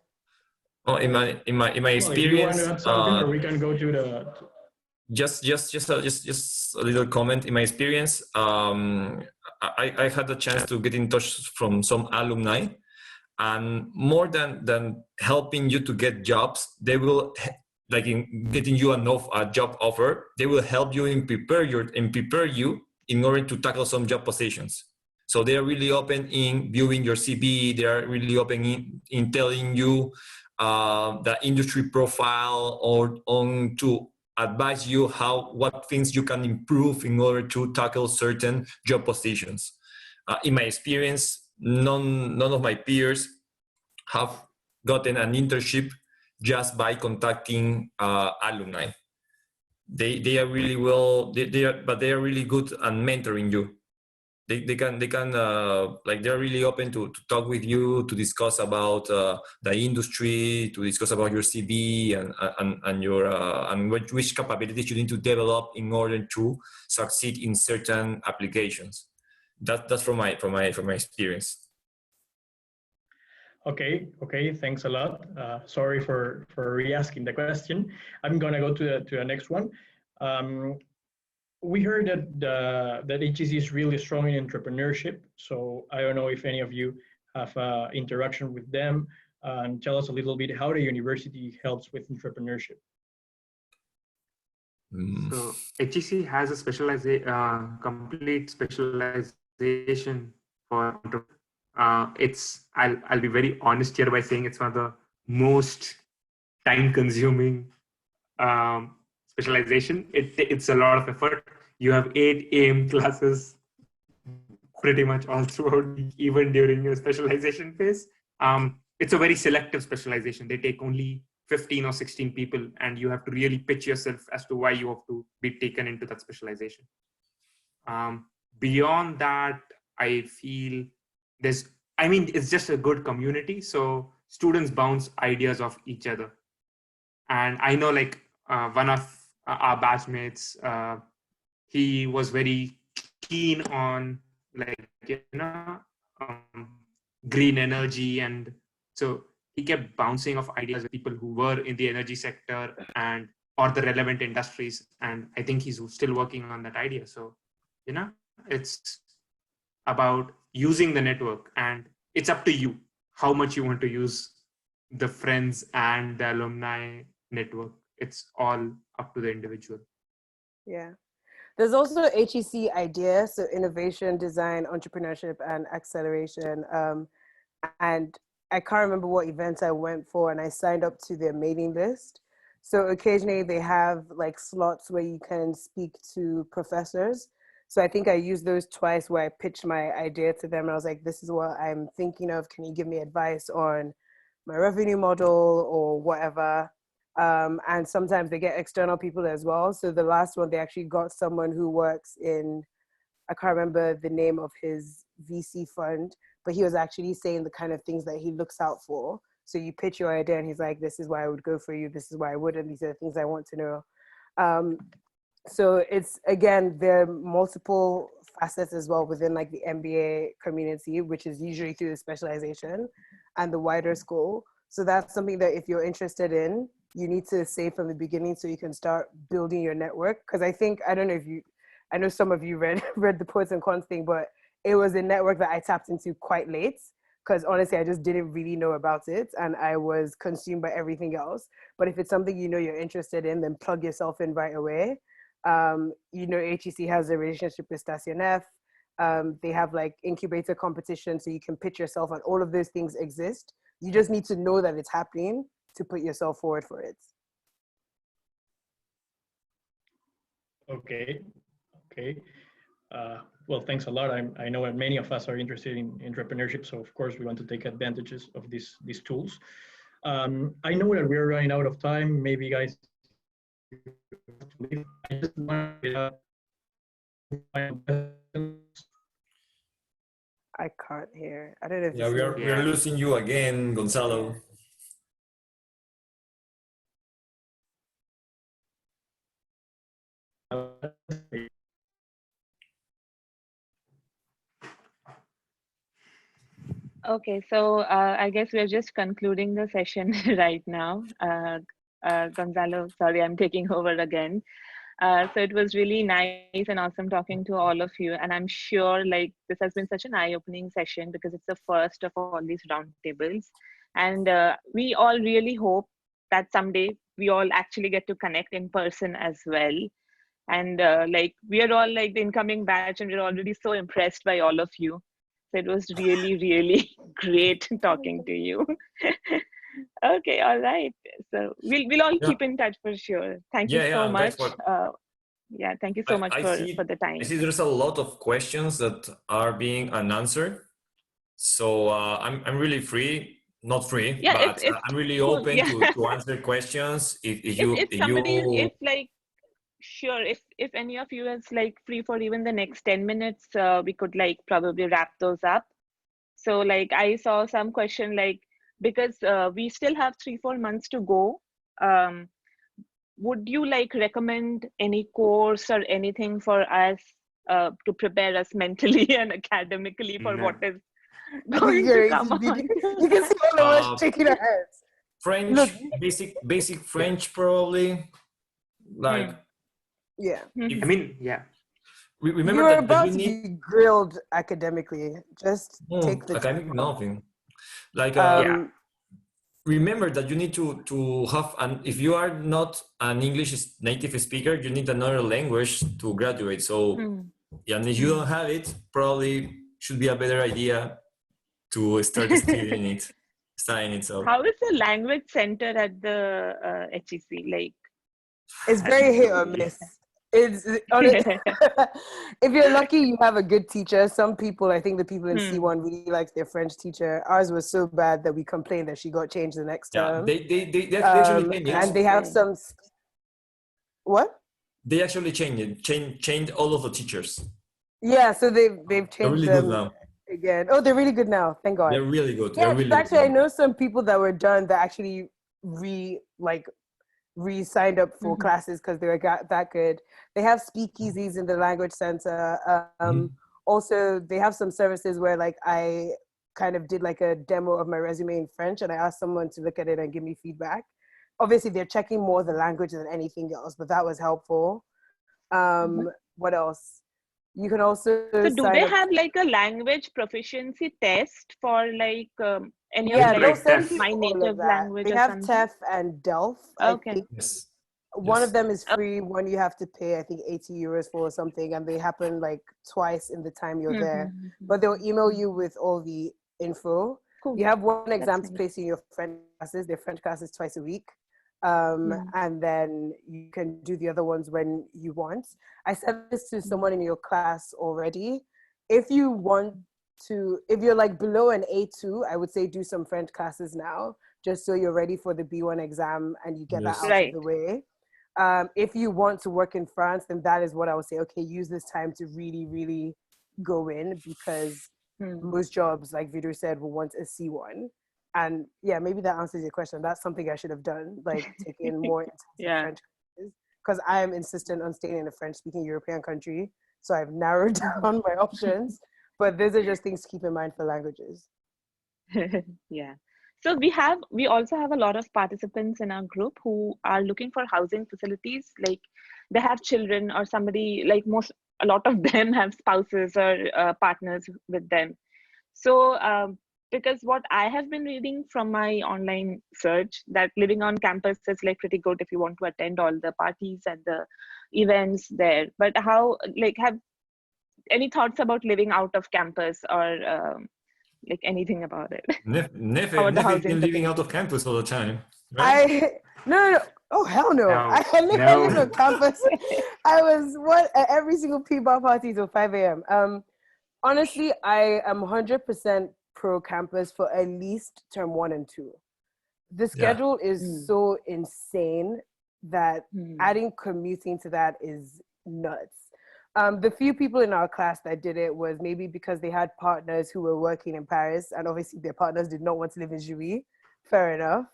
Oh, in my Well, experience, if you want to add something, or we can go to the. Just a little comment. In my experience, I had the chance to get in touch from some alumni, and more than helping you to get jobs, they will, like in getting you a job offer, they will help you and prepare you in order to tackle some job positions. So they are really open in viewing your CV. They are really open in telling you the industry profile, or on to advise you what things you can improve in order to tackle certain job positions. In my experience, none of my peers have gotten an internship just by contacting alumni. They are really well, but they are really good at mentoring you. They can like they're really open to talk with you, to discuss about the industry, to discuss about your CV and your and which capabilities you need to develop in order to succeed in certain applications. That's from my experience. Okay, thanks a lot. Sorry for re-asking the question. I'm gonna go to the next one. We heard that HEC is really strong in entrepreneurship. So I don't know if any of you have interaction with them, and tell us a little bit how the university helps with entrepreneurship. So HEC has a complete specialization for it's I'll be very honest here by saying it's one of the most time-consuming specialization. It's a lot of effort. You have 8 AM classes pretty much all throughout, even during your specialization phase. It's a very selective specialization. They take only 15 or 16 people, and you have to really pitch yourself as to why you have to be taken into that specialization. Beyond that, I feel it's just a good community. So students bounce ideas off each other. And I know like one of our batchmates, he was very keen on green energy. And so he kept bouncing off ideas with people who were in the energy sector or the relevant industries. And I think he's still working on that idea. So, it's about using the network, and it's up to you how much you want to use the friends and the alumni network. It's all up to the individual. Yeah. There's also HEC IDEA, so innovation, design, entrepreneurship, and acceleration. And I can't remember what events I went for, and I signed up to their mailing list. So occasionally they have like slots where you can speak to professors. So I think I used those twice where I pitched my idea to them. And I was like, this is what I'm thinking of. Can you give me advice on my revenue model or whatever? And sometimes they get external people as well. So the last one, they actually got someone who works in, I can't remember the name of his VC fund, but he was actually saying the kind of things that he looks out for. So you pitch your idea and he's like, this is why I would go for you. This is why I wouldn't. These are the things I want to know. So it's, again, there are multiple facets as well within like the MBA community, which is usually through the specialization and the wider school. So that's something that if you're interested in, you need to say from the beginning so you can start building your network. Because I know some of you read the pros and cons thing, but it was a network that I tapped into quite late. Because honestly, I just didn't really know about it and I was consumed by everything else. But if it's something you're interested in, then plug yourself in right away. HEC has a relationship with Stationef. They have like incubator competition, so you can pitch yourself, and all of those things exist. You just need to know that it's happening to put yourself forward for it. Okay. Well, thanks a lot. I know that many of us are interested in entrepreneurship, so of course we want to take advantages of these tools. I know that we're running out of time. Maybe guys, I just want to I can't hear. I don't know if we are losing you again, Gonzalo. Okay, so I guess we're just concluding the session right now. Gonzalo, sorry, I'm taking over again. So it was really nice and awesome talking to all of you. And I'm sure like this has been such an eye-opening session because it's the first of all these roundtables. And we all really hope that someday we all actually get to connect in person as well. And like we are all like the incoming batch and we're already so impressed by all of you. So it was really, really great talking to you. Okay, all right. So we'll all keep in touch for sure. Thank you so much. Thank you so much for the time. I see there's a lot of questions that are being unanswered. So I'm really free. not free, Yeah, but if I'm really cool, open yeah. to answer questions. If somebody, if like, sure, if any of you is like free for even the next 10 minutes, we could like probably wrap those up. So like I saw some question like, because we still have 3-4 months to go, would you like recommend any course or anything for us to prepare us mentally and academically for what No. is going to come on? You can see all of us shaking our heads. Look, French, basic French probably. Like, yeah. if, I mean, yeah. remember You're that about you to need be grilled academically. Just take the academic time. nothing. Like, Yeah. remember that you need to have if you are not an English native speaker, you need another language to graduate. So, yeah, and if you don't have it, probably should be a better idea to start studying it. So How is the language center at the HEC? Like, It's very hit or miss. It's if you're lucky, you have a good teacher. Some people, I think the people in C1 really like their French teacher. Ours was so bad that we complained that she got changed the next term. they actually changed it. And they have some. What? They actually changed all of the teachers. Yeah, so they've They're changed really them good now. again. Oh, they're really good now. Thank God. They're really good. Yeah, They're really actually, I good. know some people that were done that actually re-signed up for classes because they were that good. They have speakeasies in the language center. Also, they have some services where like I kind of did like a demo of my resume in French and I asked someone to look at it and give me feedback. Obviously, they're checking more the language than anything else, but that was helpful. What else? You can also so do they have like a language proficiency test for like any of they'll like send you my all of native that. language They or have something? TEF and DELF. Okay. I think Yes. one of them is free, one you have to pay, I think 80 euros for or something, and they happen like twice in the time you're there. But they'll email you with all the info. Cool. You have one exam to nice. place in your French classes. Their French classes twice a week. And then you can do the other ones when you want. I said this to someone in your class already. If you want to, if you're like below an A2, I would say do some French classes now, just so you're ready for the B1 exam and you get that out of the way. If you want to work in France, then that is what I would say. Okay, use this time to really, really go in because most jobs, like Vidur said, will want a C1. And yeah, maybe that answers your question. That's something I should have done, like taking more intensive French classes, because I am insistent on staying in a French-speaking European country. So I've narrowed down my options. But those are just things to keep in mind for languages. Yeah. So we also have a lot of participants in our group who are looking for housing facilities. Like they have children or somebody, like a lot of them have spouses or partners with them. So because what I have been reading from my online search, that living on campus is like pretty good if you want to attend all the parties and the events there. But how, like, have any thoughts about living out of campus or like anything about it? Nefe has been living out of campus all the time, right? No. Oh, hell no. I live on campus. I was at every single P-bar party till 5 a.m. Honestly, I am 100% pro campus for at least term 1 and 2. The schedule is so insane that adding commuting to that is nuts. The few people in our class that did it was maybe because they had partners who were working in Paris, and obviously their partners did not want to live in Juilly. Fair enough.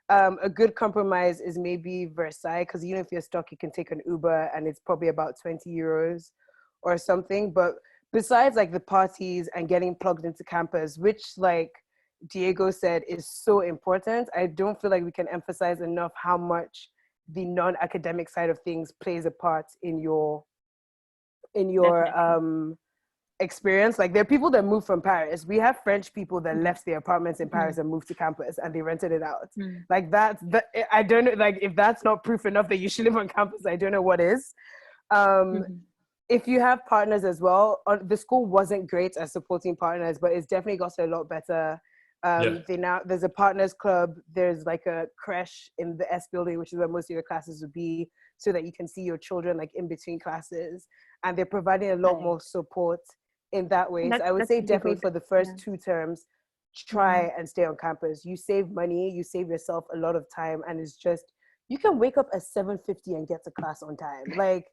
A good compromise is maybe Versailles, because even if you're stuck, you can take an Uber and it's probably about 20 euros or something. But besides like the parties and getting plugged into campus, which like Diego said is so important, I don't feel like we can emphasize enough how much the non-academic side of things plays a part in your experience. Like there are people that move from Paris. We have French people that left their apartments in Paris and moved to campus and they rented it out. Like I don't know, like if that's not proof enough that you should live on campus, I don't know what is. If you have partners as well, the school wasn't great at supporting partners, but it's definitely gotten a lot better. There's a partners club, there's like a creche in the S building, which is where most of your classes would be, so that you can see your children like in between classes, and they're providing a lot more support in that way. So I would say definitely for the first 2 terms, try and stay on campus. You save money, you save yourself a lot of time, and it's just, you can wake up at 7:50 and get to class on time. Like,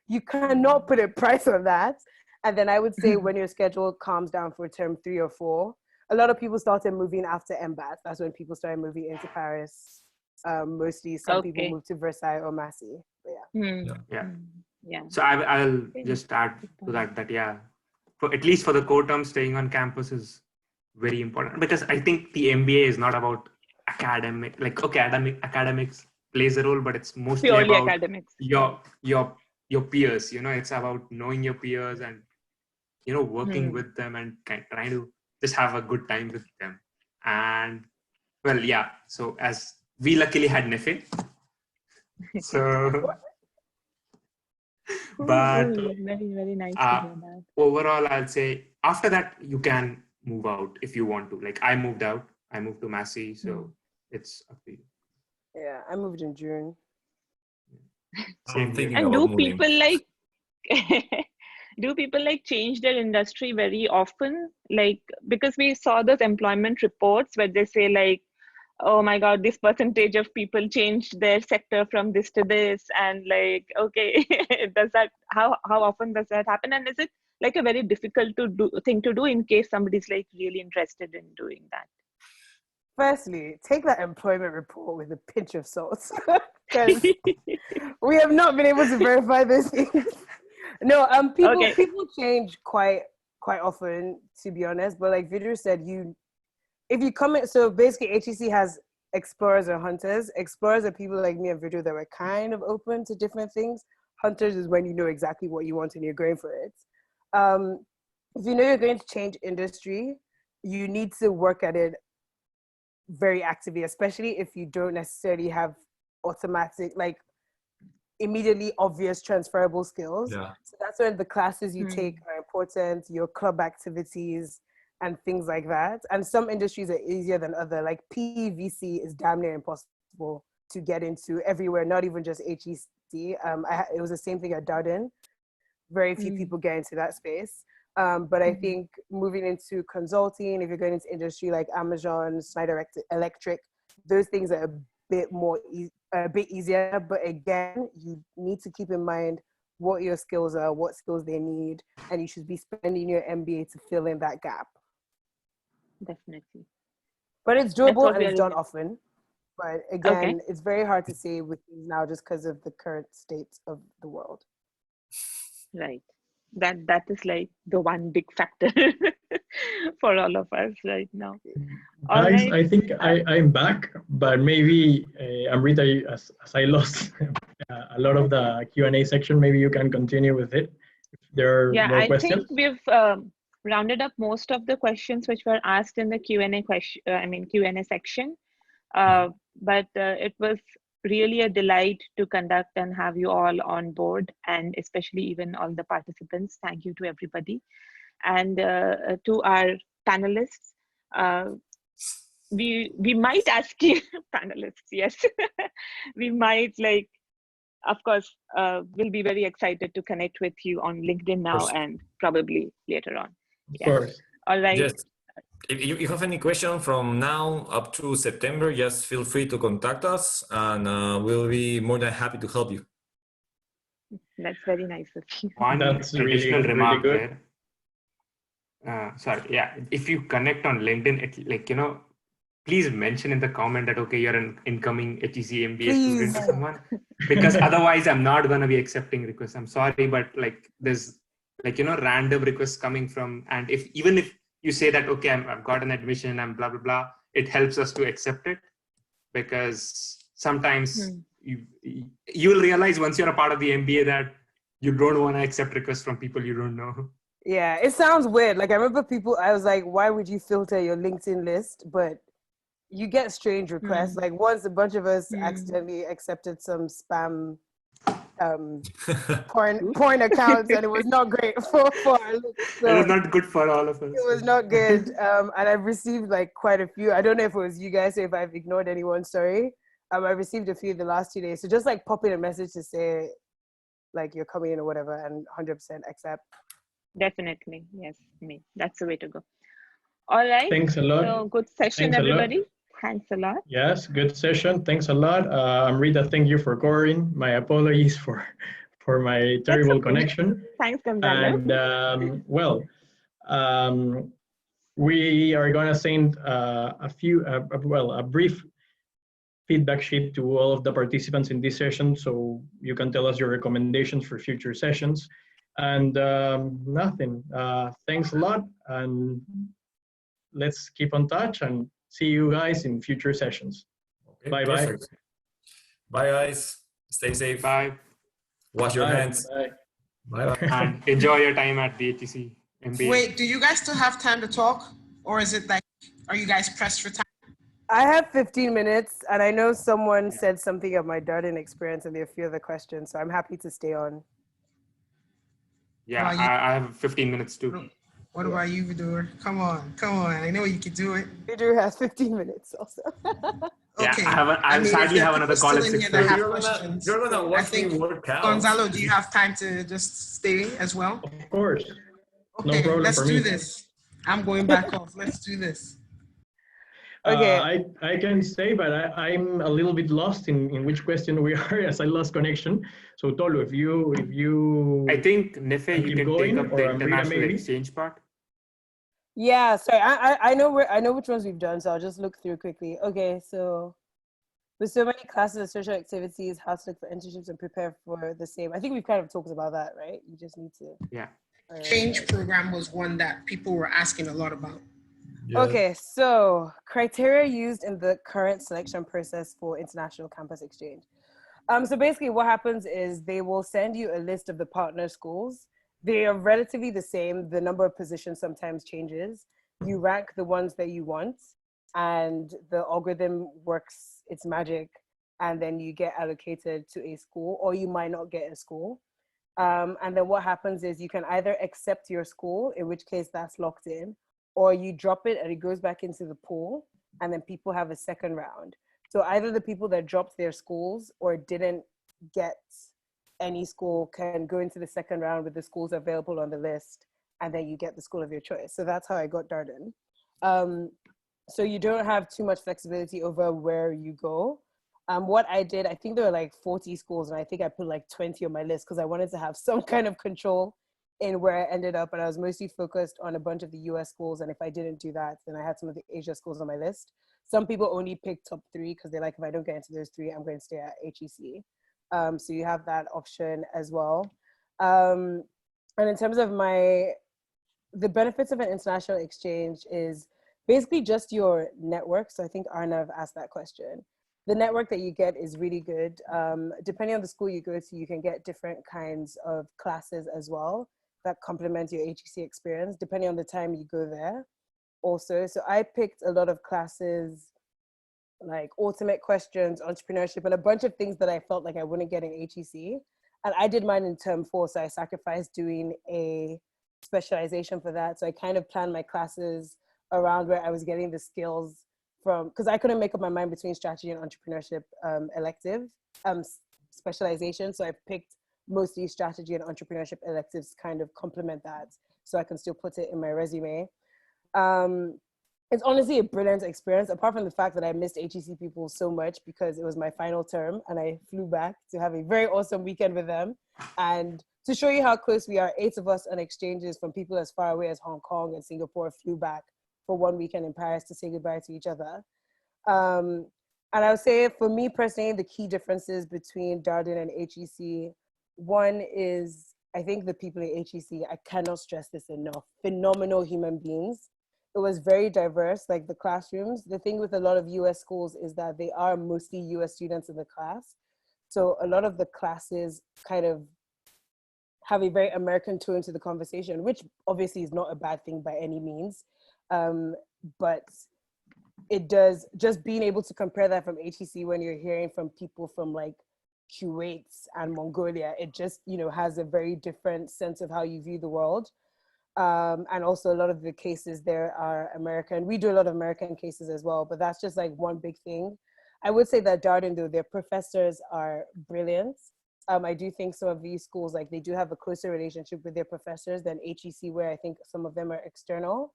you cannot put a price on that. And then I would say when your schedule calms down for term 3 or 4, a lot of people started moving after MBAT. That's when people started moving into Paris. Mostly some people moved to Versailles or Massy. Yeah. So I'll just add to that, yeah, at least for the core term, staying on campus is very important, because I think the MBA is not about academic, like, okay, academics plays a role, but it's mostly purely about academics. your peers. It's about knowing your peers and working with them and trying to just have a good time with them. And well, yeah, so as we luckily had Nefe, so but very, very nice to hear that. Overall, I'll say after that you can move out if you want to. Like, I moved out, I moved to Massy, so it's up to you. Yeah, I moved in June. I'm thinking and about do moving. people like do people like change their industry very often? Like, because we saw those employment reports where they say like, oh my God, this percentage of people changed their sector from this to this, and like, okay, how often does that happen? And is it like a very difficult thing to do in case somebody's like really interested in doing that? Firstly, take that employment report with a pinch of salt, because we have not been able to verify those things. No, people change quite often, to be honest. But like Vidur said, if you come in, so basically HEC has explorers and hunters. Explorers are people like me and Vidur that were kind of open to different things. Hunters is when you know exactly what you want and you're going for it. If you know you're going to change industry, you need to work at it very actively, especially if you don't necessarily have automatic, like immediately obvious transferable skills. Yeah. So that's when the classes you take are important, your club activities and things like that. And some industries are easier than other. Like PVC is damn near impossible to get into everywhere, not even just HEC. It was the same thing at Darden. Very few people get into that space. But I think moving into consulting, if you're going into industry like Amazon, Schneider Electric, those things are a bit easier. But again, you need to keep in mind what your skills are, what skills they need, and you should be spending your MBA to fill in that gap. Definitely. But it's doable and it's done often. But again, it's very hard to say with these now just because of the current state of the world. Right. That is like the one big factor for all of us right now. Guys, I think I'm back, but maybe Amrita, as I lost a lot of the Q&A section, maybe you can continue with it. If there are more questions. I think we've rounded up most of the questions which were asked in the Q&A section. But it was really a delight to conduct and have you all on board, and especially even all the participants. Thank you to everybody. And to our panelists, we might ask you, panelists, yes, we might, like, of course, we'll be very excited to connect with you on LinkedIn now and probably later on. Of course. All right. Yes. If you have any question from now up to September, just feel free to contact us, and we'll be more than happy to help you. That's very nice of you. One That's additional remark really good. there. Sorry, yeah. If you connect on LinkedIn, please mention in the comment that, okay, you're an incoming HEC MBA student or someone, because otherwise I'm not going to be accepting requests. I'm sorry, but like there's random requests coming from, and even if you say that, okay, I've got an admission, I'm blah, blah, blah, it helps us to accept it, because sometimes you'll realize once you're a part of the MBA that you don't want to accept requests from people you don't know. Yeah, it sounds weird. Like I remember I was like, why would you filter your LinkedIn list? But you get strange requests. Like once a bunch of us accidentally accepted some spam porn accounts, and it was not great for our looks. So it was not good for all of us. It was not good. And I've received like quite a few. I don't know if it was you guys, or if I've ignored anyone, sorry. I received a few the last 2 days. So just like pop in a message to say like you're coming in or whatever, and 100% accept. Definitely. Yes, that's the way to go. All right. Thanks a lot. So good session, Thanks a lot. everybody. Thanks a lot. Yes, good session. Thanks a lot. Amrita, thank you for covering. My apologies for my terrible connection. Thanks, Gonzalo. And well, we are going to send a brief feedback sheet to all of the participants in this session, so you can tell us your recommendations for future sessions. And nothing. Thanks a lot, and let's keep in touch and see you guys in future sessions. Okay, Bye-bye. perfect. Bye, guys. Stay safe. Bye. Wash your hands. Bye. Bye. And enjoy your time at the HEC MBA. Wait, do you guys still have time to talk? Or is it like, are you guys pressed for time? I have 15 minutes, and I know someone said something of my Darden experience, and there are a few other questions, so I'm happy to stay on. Yeah, I have 15 minutes too. What about you, Vidur? Come on. I know you can do it. Vidur has 15 minutes also. Yeah, Okay. I sadly have another call at 6:30. You're gonna watch me work out. Gonzalo, do you have time to just stay as well? Of course. Okay, No problem let's for do me. this. I'm going back off. Let's do this. Okay. I can say, but I'm a little bit lost in which question we are, as I lost connection. So Tolu, if you I think Nefe, you keep can going, take up or the Amrita international maybe? exchange part. Yeah, sorry. I know which ones we've done, so I'll just look through quickly. Okay, so with so many classes of social activities, how to look for internships and prepare for the same. I think we've kind of talked about that, right? You just need to. Yeah. Change program was one that people were asking a lot about. Yeah. Okay, so criteria used in the current selection process for international campus exchange. So basically what happens is they will send you a list of the partner schools. They are relatively the same. The number of positions sometimes changes. You rank the ones that you want, and the algorithm works its magic, and then you get allocated to a school, or you might not get a school. And then what happens is you can either accept your school, in which case that's locked in, or you drop it and it goes back into the pool, and then people have a second round. So either the people that dropped their schools or didn't get any school can go into the second round with the schools available on the list, and then you get the school of your choice. So that's how I got Darden. So you don't have too much flexibility over where you go. What I did, I think there were like 40 schools, and I think I put like 20 on my list because I wanted to have some kind of control in where I ended up, and I was mostly focused on a bunch of the US schools, and if I didn't do that, then I had some of the Asia schools on my list. Some people only pick top 3 because they're like, if I don't get into those 3, I'm going to stay at HEC. So you have that option as well. And in terms of the benefits of an international exchange is basically just your network. So I think Arnav asked that question. The network that you get is really good. Depending on the school you go to, you can get different kinds of classes as well that complement your HEC experience, depending on the time you go there also. So I picked a lot of classes like ultimate questions, entrepreneurship, and a bunch of things that I felt like I wouldn't get in HEC. And I did mine in term 4, so I sacrificed doing a specialization for that. So I kind of planned my classes around where I was getting the skills from, because I couldn't make up my mind between strategy and entrepreneurship elective specialization. So I picked mostly strategy and entrepreneurship electives to kind of complement that, so I can still put it in my resume. It's honestly a brilliant experience, apart from the fact that I missed HEC people so much because it was my final term and I flew back to have a very awesome weekend with them. And to show you how close we are, 8 of us on exchanges from people as far away as Hong Kong and Singapore flew back for one weekend in Paris to say goodbye to each other. And I would say for me personally, the key differences between Darden and HEC, one is, I think the people at HEC, I cannot stress this enough, phenomenal human beings. It was very diverse, like the classrooms. The thing with a lot of US schools is that they are mostly US students in the class. So a lot of the classes kind of have a very American tone to the conversation, which obviously is not a bad thing by any means. But it does, just being able to compare that from HEC when you're hearing from people from like Kuwait and Mongolia, it just, you know, has a very different sense of how you view the world. And also a lot of the cases there are American. We do a lot of American cases as well, but that's just like one big thing. I would say that Darden, though, their professors are brilliant. I do think some of these schools, like they do have a closer relationship with their professors than HEC, where I think some of them are external.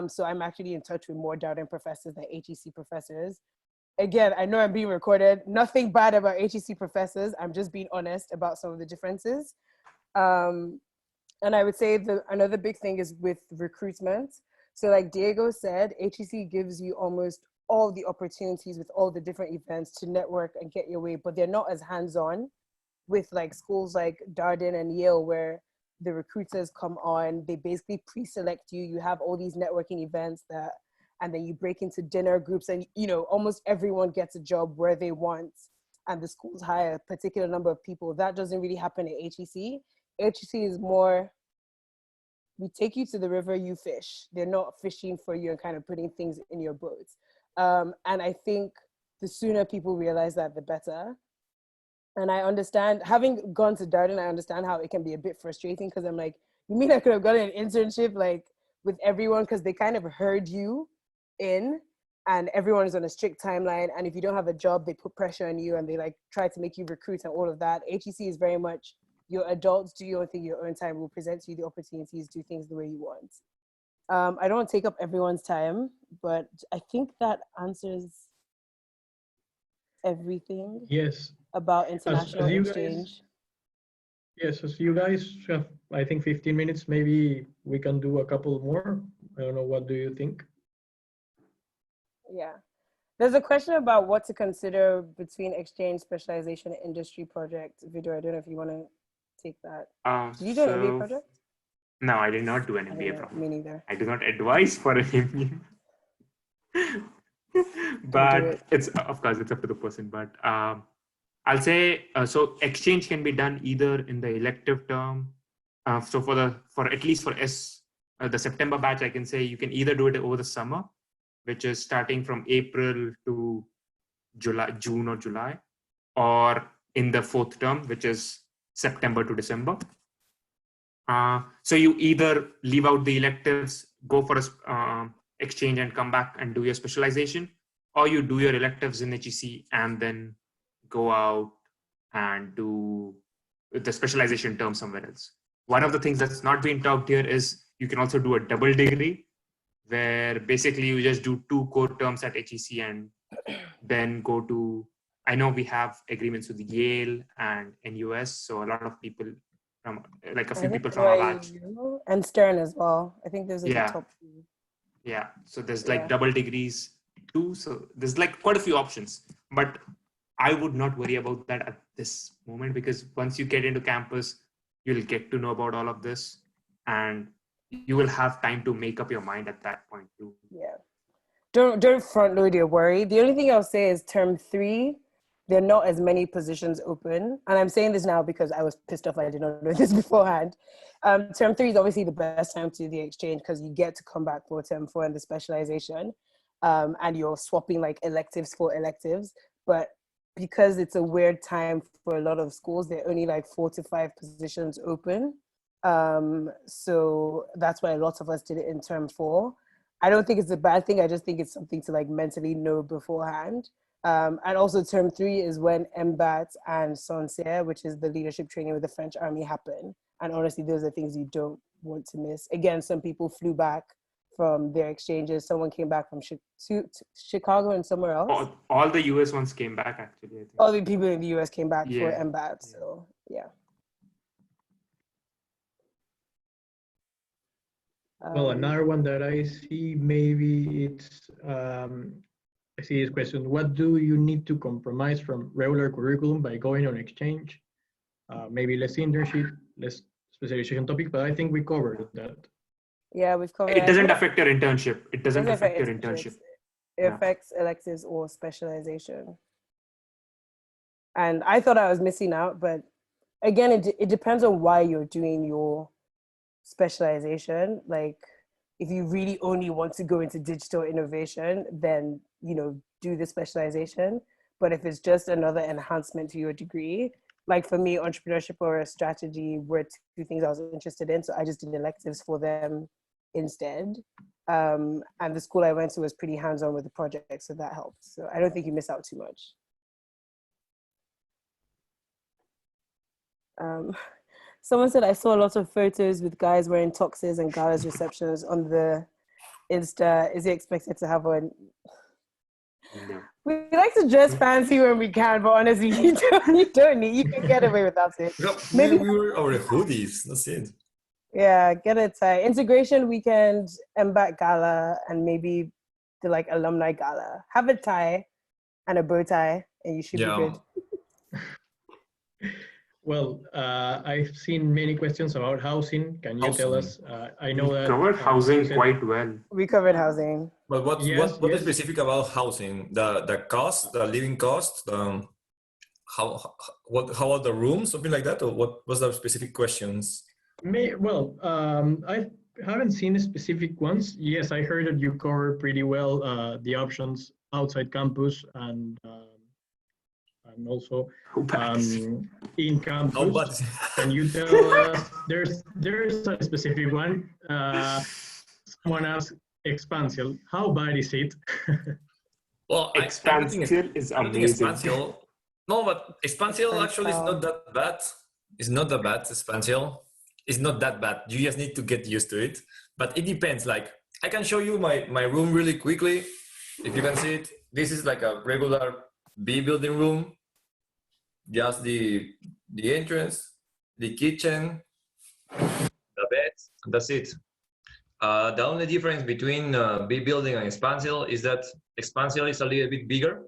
So I'm actually in touch with more Darden professors than HEC professors. Again, I know I'm being recorded. Nothing bad about HEC professors. I'm just being honest about some of the differences. And I would say another big thing is with recruitment. So like Diego said, HEC gives you almost all the opportunities with all the different events to network and get your way, but they're not as hands-on with like schools like Darden and Yale, where the recruiters come on, they basically pre-select you. You have all these networking events and then you break into dinner groups, and almost everyone gets a job where they want, and the schools hire a particular number of people. That doesn't really happen at HEC. HEC is more, we take you to the river, you fish. They're not fishing for you and kind of putting things in your boats. And I think the sooner people realize that, the better. And I understand, having gone to Darden, I understand how it can be a bit frustrating, because I'm like, you mean I could have gotten an internship like with everyone, because they kind of herd you in and everyone is on a strict timeline, and if you don't have a job, they put pressure on you and they like try to make you recruit and all of that. HEC is very much, your adults, do your own thing, your own time, will present to you the opportunities, do things the way you want. I don't want to take up everyone's time, but I think that answers everything. Yes. About international exchange. Yes, as you guys have, I think, 15 minutes, maybe we can do a couple more. I don't know, what do you think? Yeah. There's a question about what to consider between exchange, specialization, and industry project. Vidur, I don't know if you want to take that. Did you do an MBA project? No, I did not do an MBA project. Me neither. I do not advise for an MBA. But it's, of course, it's up to the person. But I'll say, so exchange can be done either in the elective term. So for at least for the September batch, I can say you can either do it over the summer, which is starting from April to June or July, or in the fourth term, which is September to December. So you either leave out the electives, go for a exchange and come back and do your specialization, or you do your electives in HEC and then go out and do the specialization term somewhere else. One of the things that's not being talked here is you can also do a double degree, where basically you just do 2 core terms at HEC and then go to, I know we have agreements with Yale and NUS, so a lot of people from, like a few people from our batch. And Stern as well. I think those are the top 2. Yeah, so there's like double degrees too. So there's like quite a few options, but I would not worry about that at this moment, because once you get into campus, you'll get to know about all of this and you will have time to make up your mind at that point too. Yeah. Don't front load your worry. The only thing I'll say is term 3, there are not as many positions open. And I'm saying this now because I was pissed off I did not know this beforehand. Term 3 is obviously the best time to do the exchange, because you get to come back for term 4 and the specialization. And you're swapping like electives for electives. But because it's a weird time for a lot of schools, there are only like 4 to 5 positions open. So that's why a lot of us did it in term 4. I don't think it's a bad thing. I just think it's something to like mentally know beforehand. And also term 3 is when MBAT and Sancerre, which is the leadership training with the French army, happen. And honestly, those are things you don't want to miss. Again, some people flew back from their exchanges. Someone came back from Chicago and somewhere else. All the US ones came back, actually. I think. All the people in the US came back for MBAT. So yeah. Well, another one that I see, maybe it's, I see this question: what do you need to compromise from regular curriculum by going on exchange? Maybe less internship, less specialization topic, but I think we covered that. Yeah, we've covered. It doesn't affect your internship. It doesn't affect your internship. It affects electives or specialization. And I thought I was missing out, but again, it depends on why you're doing your specialization. Like, if you really only want to go into digital innovation, then, you know, do the specialization. But if it's just another enhancement to your degree, like for me, entrepreneurship or strategy were 2 things I was interested in. So I just did electives for them instead. And the school I went to was pretty hands-on with the project, so that helped. So I don't think you miss out too much. Someone said, I saw a lot of photos with guys wearing tuxes and galas receptions on the Insta? Is he expected to have one? No. We like to dress fancy when we can, but honestly, you don't need. You can get away without it. Maybe Maybe, we were our hoodies. That's it. yeah, get a tie. Integration weekend, MBAC gala, and maybe the like alumni gala. Have a tie and a bow tie, and you should be good. Well, I've seen many questions about housing. Can you tell us? I know We that covered housing said, quite well. We covered housing. But what Yes, what is yes. specific about housing? The cost, the living cost, how are the rooms, something like that, or what was the specific questions? I haven't seen the specific ones. Yes, I heard that you cover pretty well the options outside campus and also in campus. How bad is it? Can you tell us? There's a specific one. Someone asked Expansial. How bad is it? Well, Expansial is I don't think amazing. Expansial. No, but Expansial actually is not that bad. It's not that bad. Expansial. It's not that bad. You just need to get used to it. But it depends. Like I can show you my room really quickly. If you can see it, this is like a regular B building room. Just the entrance, the kitchen, the bed, and that's it. The only difference between B building and Expansial is that Expansial is a little bit bigger,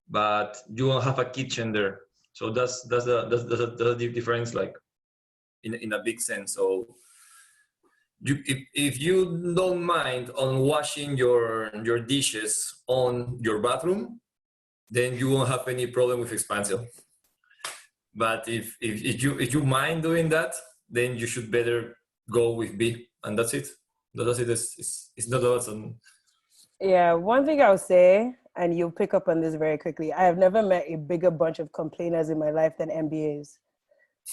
but you won't have a kitchen there. So that's the difference, like in a big sense. So if you don't mind on washing your dishes on your bathroom, then you won't have any problem with Expansial. But if you mind doing that, then you should better go with B, and that's it. That's it. It's not awesome. Yeah, one thing I'll say, and you'll pick up on this very quickly, I have never met a bigger bunch of complainers in my life than MBAs.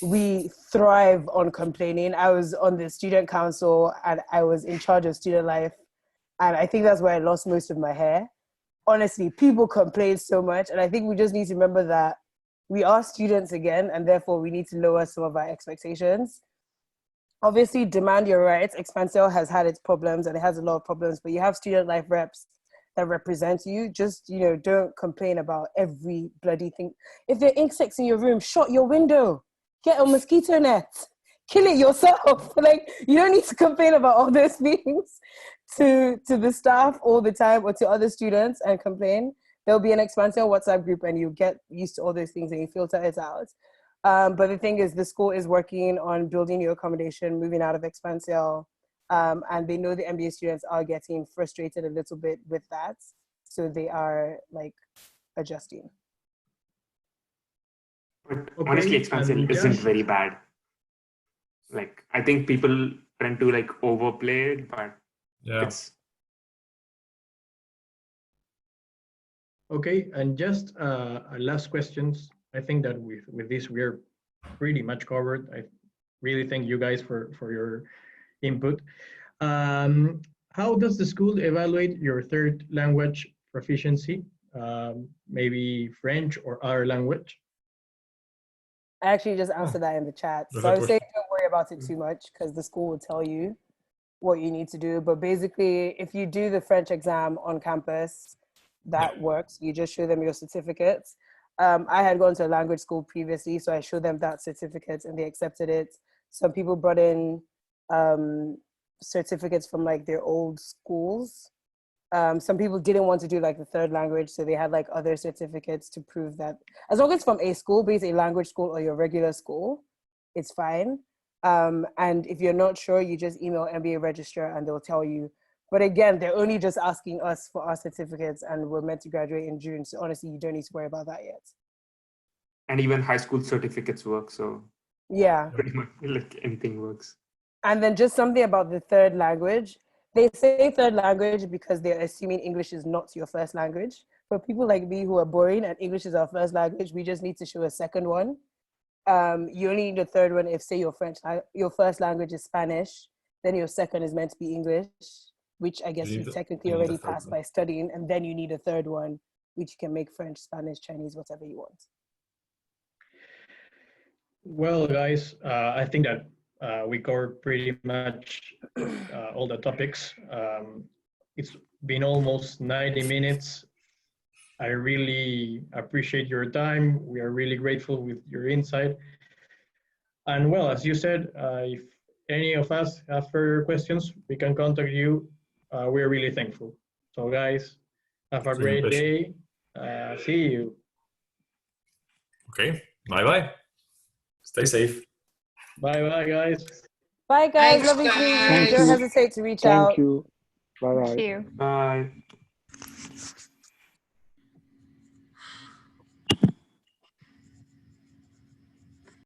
We thrive on complaining. I was on the student council and I was in charge of student life. And I think that's where I lost most of my hair. Honestly, people complain so much. And I think we just need to remember that we are students again, and therefore we need to lower some of our expectations. Obviously, demand your rights. Expansial has had its problems and it has a lot of problems, but you have student life reps that represent you. Just, don't complain about every bloody thing. If there are insects in your room, shut your window. Get a mosquito net. Kill it yourself. Like, you don't need to complain about all those things to the staff all the time or to other students and complain. There'll be an Expansial WhatsApp group and you get used to all those things and you filter it out. But the thing is, the school is working on building new accommodation, moving out of Expansial, and they know the MBA students are getting frustrated a little bit with that. So they are like adjusting. But honestly, Expansial isn't very bad. Like, I think people tend to like overplay it, but it's... Okay, and just last questions. I think that with this we're pretty much covered. I really thank you guys for your input. How does the school evaluate your third language proficiency? Maybe French or other language? I actually just answered that in the chat. So I would say don't worry about it too much because the school will tell you what you need to do. But basically, if you do the French exam on campus, that works. You just show them your certificates. I had gone to a language school previously, so I showed them that certificate and they accepted it. Some people brought in certificates from like their old schools. Some people didn't want to do like the third language, so they had like other certificates to prove that as long as it's from a school, be it a language school or your regular school, it's fine. And if you're not sure, you just email MBA registrar and they'll tell you. But again, they're only just asking us for our certificates and we're meant to graduate in June. So honestly, you don't need to worry about that yet. And even high school certificates work. So yeah, pretty much like anything works. And then just something about the third language. They say third language because they're assuming English is not your first language. For people like me who are boring and English is our first language, we just need to show a second one. You only need a third one if, say, your first language is Spanish, then your second is meant to be English, which I guess you technically already passed by studying, and then you need a third one, which you can make French, Spanish, Chinese, whatever you want. Well, guys, I think that we covered pretty much all the topics. It's been almost 90 minutes. I really appreciate your time. We are really grateful with your insight. And well, as you said, if any of us have further questions, we can contact you. We're really thankful. So guys, have a great day. See you. Okay, bye-bye. Stay safe. Bye-bye, guys. Bye, guys. Thanks, Love you, guys. Don't hesitate to reach out. Thank you. Bye bye. Thank you. Bye.